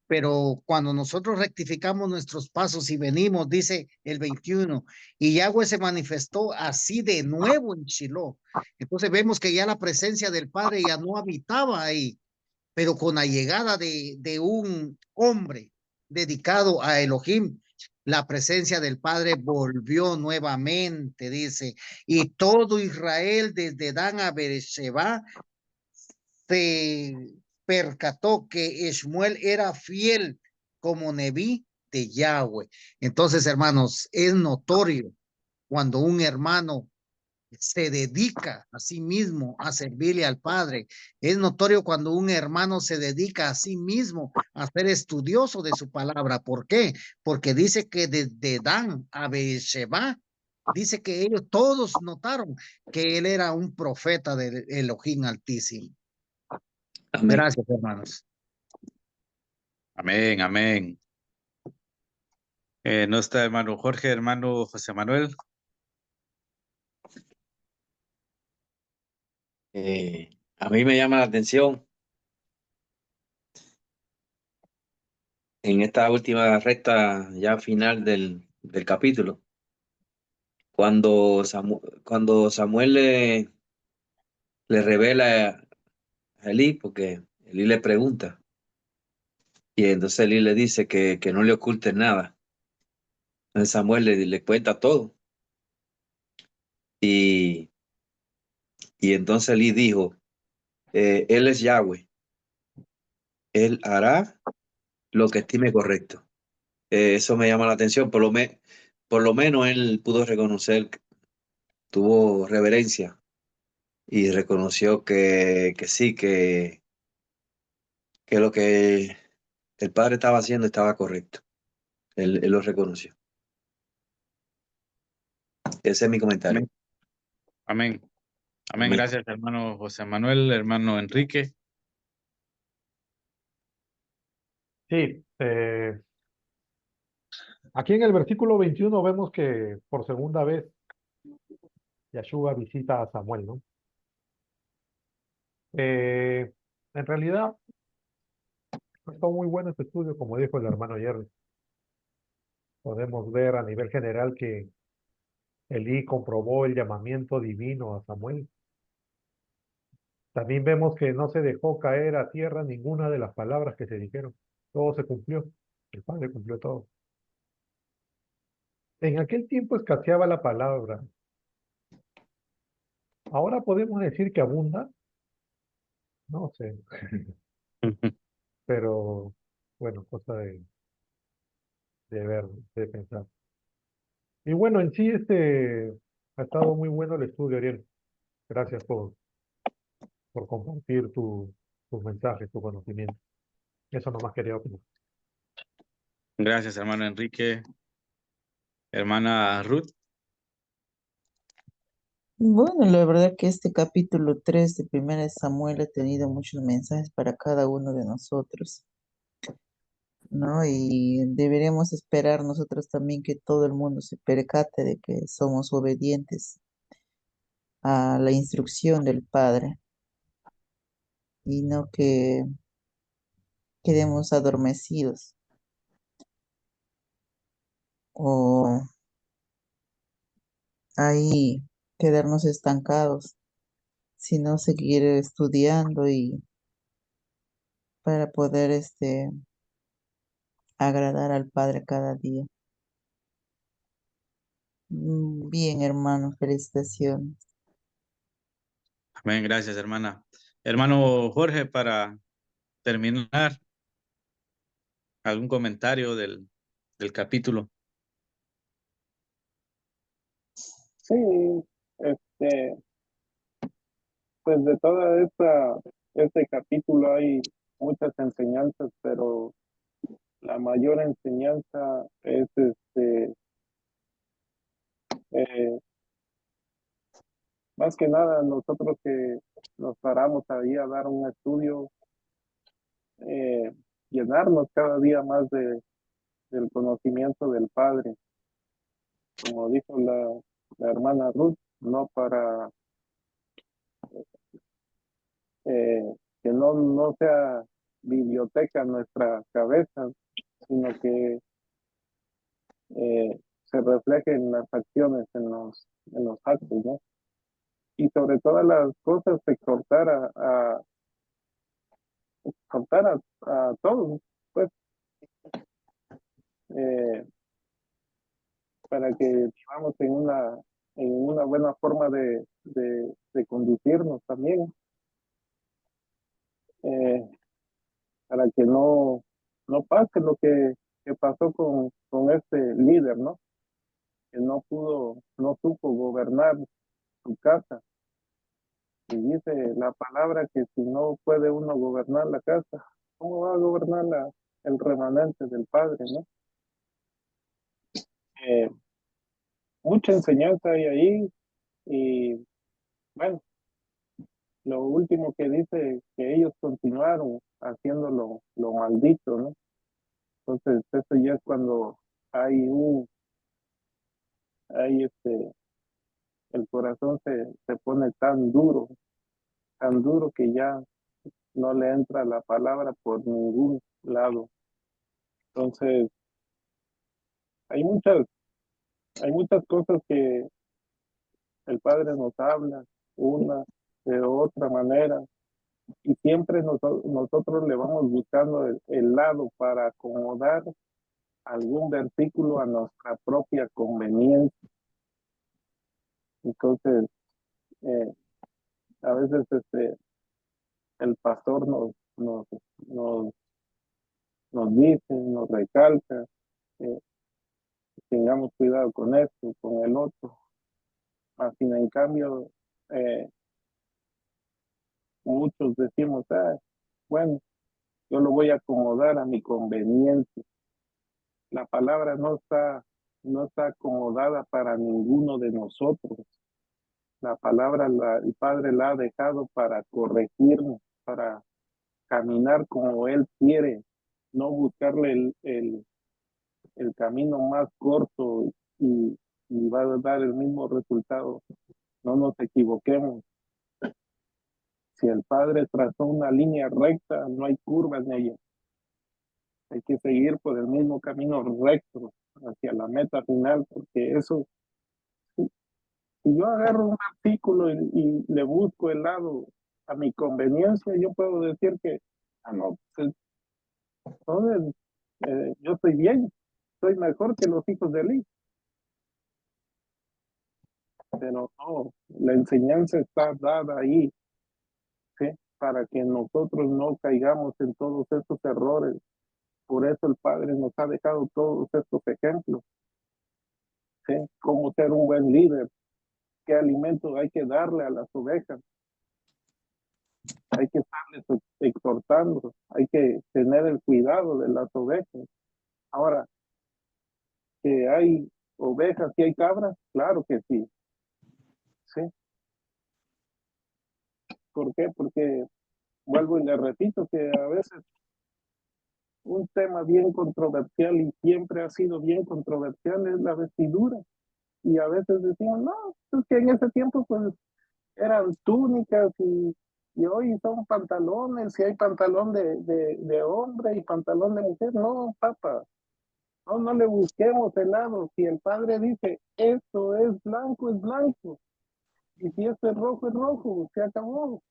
Pero cuando nosotros rectificamos nuestros pasos y venimos, dice el 21, y Yahweh se manifestó así de nuevo en Shiloh. Entonces vemos que ya la presencia del Padre ya no habitaba ahí, pero con la llegada de un hombre dedicado a Elohim, la presencia del Padre volvió nuevamente, dice, y todo Israel desde Dan a Beersheba se percató que Shmuel era fiel como Neví de Yahweh. Entonces, hermanos, es notorio cuando un hermano se dedica a sí mismo a servirle al Padre. Es notorio cuando un hermano se dedica a sí mismo a ser estudioso de su palabra. ¿Por qué? Porque dice que desde Dan a Beersheba, dice que ellos todos notaron que él era un profeta del Elohim Altísimo. Amén. Gracias, hermanos. Amén, amén. No está hermano Jorge, hermano José Manuel. A mí me llama la atención en esta última recta ya final del capítulo, cuando Samuel le revela a Elí, porque Elí le pregunta, y entonces Elí le dice que no le oculte nada. Entonces Samuel le cuenta todo. Y entonces Elí dijo, él es Yahweh, él hará lo que estime correcto. Eso me llama la atención, por lo menos él pudo reconocer, tuvo reverencia y reconoció que sí, que lo que el padre estaba haciendo estaba correcto. Él lo reconoció. Ese es mi comentario. Amén. Amén. Amén. Gracias, hermano José Manuel, hermano Enrique. Sí, aquí en el versículo 21 vemos que por segunda vez Yahshua visita a Samuel, ¿no? En realidad, está muy bueno este estudio, como dijo el hermano Jerry. Podemos ver a nivel general que Elí comprobó el llamamiento divino a Samuel. También vemos que no se dejó caer a tierra ninguna de las palabras que se dijeron. Todo se cumplió. El Padre cumplió todo. En aquel tiempo escaseaba la palabra. Ahora podemos decir que abunda. No sé. Pero, bueno, cosa de ver, de pensar. Y bueno, en sí, ha estado muy bueno el estudio, Ariel. Gracias por compartir tus mensajes, tu conocimiento. Eso nomás quería opinar. Gracias, hermano Enrique. Hermana Ruth. Bueno, la verdad que este capítulo 3 de Primera de Samuel ha tenido muchos mensajes para cada uno de nosotros, ¿no? Y deberemos esperar nosotros también que todo el mundo se percate de que somos obedientes a la instrucción del Padre y no que quedemos adormecidos o ahí quedarnos estancados, sino seguir estudiando y para poder agradar al Padre cada día. Bien, hermano, felicitaciones. Amén, gracias, hermana. Hermano Jorge, para terminar, algún comentario del capítulo. Sí, pues de toda este capítulo hay muchas enseñanzas, pero la mayor enseñanza es eh, más que nada nosotros que nos paramos ahí a dar un estudio, llenarnos cada día más del conocimiento del Padre, como dijo la hermana Ruth, no para que no sea biblioteca nuestra cabeza, sino que se refleje en las acciones, en los actos, ¿no? Y sobre todas las cosas, exhortar a todos, pues, eh, para que vivamos en una buena forma de conducirnos también, eh, para que no pase lo que pasó con este líder, ¿no? Que no supo gobernar su casa. Y dice la palabra que si no puede uno gobernar la casa, ¿cómo va a gobernar el remanente del Padre, no? Eh, Mucha enseñanza hay ahí y bueno, lo último que dice que ellos continuaron haciendo lo maldito, ¿no? Entonces eso ya es cuando hay hay el corazón se pone tan duro que ya no le entra la palabra por ningún lado. Entonces hay muchas hay muchas cosas que el Padre nos habla, una de otra manera, y siempre nosotros le vamos buscando el lado para acomodar algún versículo a nuestra propia conveniencia. Entonces, eh, a veces el pastor nos, nos dice, nos recalca, eh, tengamos cuidado con esto, con el otro. Así, en cambio, eh, muchos decimos, bueno, yo lo voy a acomodar a mi conveniencia. La palabra no está acomodada para ninguno de nosotros. La palabra el Padre la ha dejado para corregirnos, para caminar como Él quiere, no buscarle el camino más corto y va a dar el mismo resultado. No nos equivoquemos. Si el Padre trazó una línea recta, no hay curva en ella. Hay que seguir por el mismo camino recto hacia la meta final, porque eso, si yo agarro un artículo y le busco el lado a mi conveniencia, yo puedo decir que, no, pues, entonces, yo estoy bien, soy mejor que los hijos de Eli. Pero no, la enseñanza está dada ahí, ¿sí? Para que nosotros no caigamos en todos estos errores, Por eso el Padre nos ha dejado todos estos ejemplos. ¿Sí? Cómo ser un buen líder, qué alimento hay que darle a las ovejas. Hay que estarles exhortando, hay que tener el cuidado de las ovejas. Ahora, que hay ovejas y hay cabras, claro que sí. ¿Sí? ¿Por qué? Porque vuelvo y le repito que a veces un tema bien controversial y siempre ha sido bien controversial es la vestidura. Y a veces decimos, no, es que en ese tiempo pues eran túnicas y hoy son pantalones, y hay pantalón de hombre y pantalón de mujer. No, papá, no le busquemos el lado. Si el Padre dice, esto es blanco, y si esto es rojo, se acabó.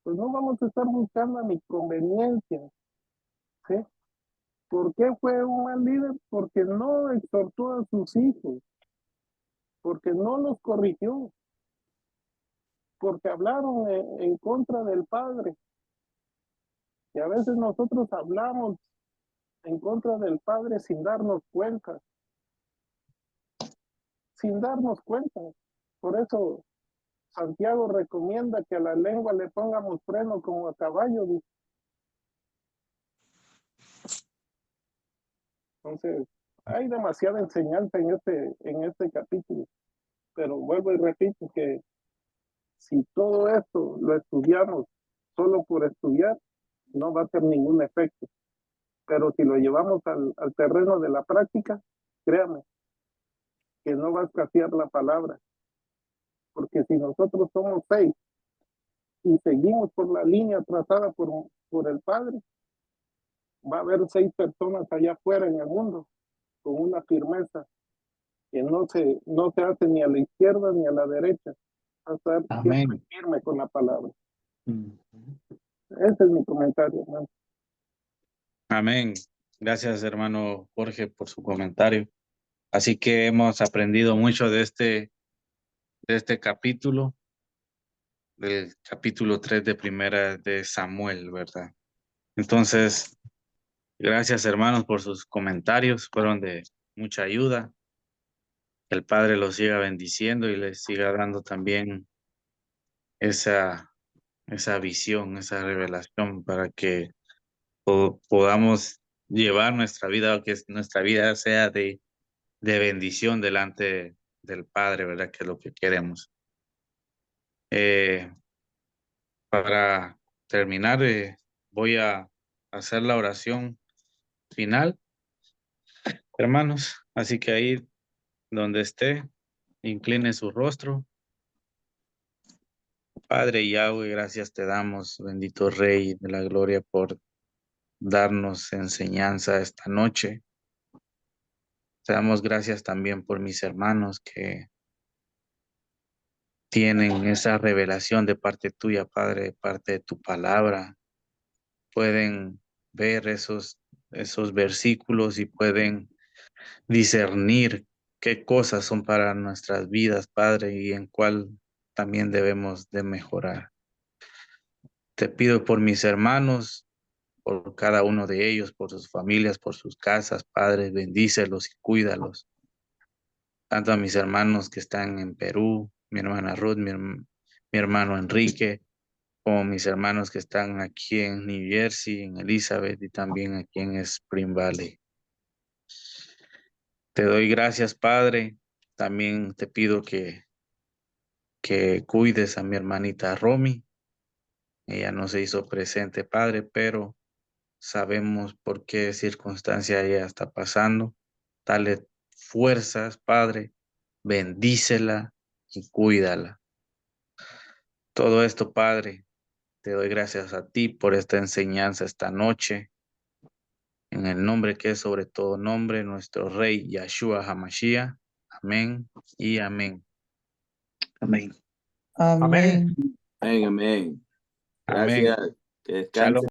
Pues no vamos a estar buscando a mi conveniencia. ¿Sí? ¿Por qué fue un mal líder? Porque no exhortó a sus hijos, porque no los corrigió, porque hablaron en contra del Padre. Y a veces nosotros hablamos en contra del Padre sin darnos cuenta. Sin darnos cuenta. Por eso Santiago recomienda que a la lengua le pongamos freno como a caballo. Entonces, hay demasiada enseñanza en este capítulo. Pero vuelvo y repito que si todo esto lo estudiamos solo por estudiar, no va a tener ningún efecto. Pero si lo llevamos al terreno de la práctica, créame, que no va a escasear la palabra. Porque si nosotros somos 6 y seguimos por la línea trazada por el Padre, va a haber 6 personas allá afuera en el mundo con una firmeza que no se hace ni a la izquierda ni a la derecha. Va a estar siempre firme con la palabra. Ese es mi comentario, hermano. Amén. Gracias, hermano Jorge, por su comentario. Así que hemos aprendido mucho de este capítulo, del capítulo 3 de Primera de Samuel, ¿verdad? Entonces, gracias, hermanos, por sus comentarios. Fueron de mucha ayuda. Que el Padre los siga bendiciendo y les siga dando también esa visión, esa revelación para que podamos llevar nuestra vida, o que nuestra vida sea de bendición delante del Padre, ¿verdad? Que es lo que queremos. Para terminar, voy a hacer la oración final, hermanos. Así que ahí donde esté, incline su rostro. Padre Yahweh, gracias te damos, bendito Rey de la Gloria, por darnos enseñanza esta noche. Te damos gracias también por mis hermanos que tienen esa revelación de parte tuya, Padre, de parte de tu palabra. Pueden ver esos versículos y pueden discernir qué cosas son para nuestras vidas, Padre, y en cuál también debemos de mejorar. Te pido por mis hermanos, por cada uno de ellos, por sus familias, por sus casas, Padre, bendícelos y cuídalos. Tanto a mis hermanos que están en Perú, mi hermana Ruth, mi hermano Enrique, como mis hermanos que están aquí en New Jersey, en Elizabeth y también aquí en Spring Valley. Te doy gracias, Padre. También te pido que cuides a mi hermanita Romy. Ella no se hizo presente, Padre, pero sabemos por qué circunstancia ella está pasando. Dale fuerzas, Padre. Bendícela y cuídala. Todo esto, Padre, te doy gracias a ti por esta enseñanza esta noche. En el nombre que es sobre todo nombre, nuestro Rey Yahshua HaMashiach. Amén y amén. Amén. Amén. Amén, amén. Amén. Gracias. Que Shalom. descansen.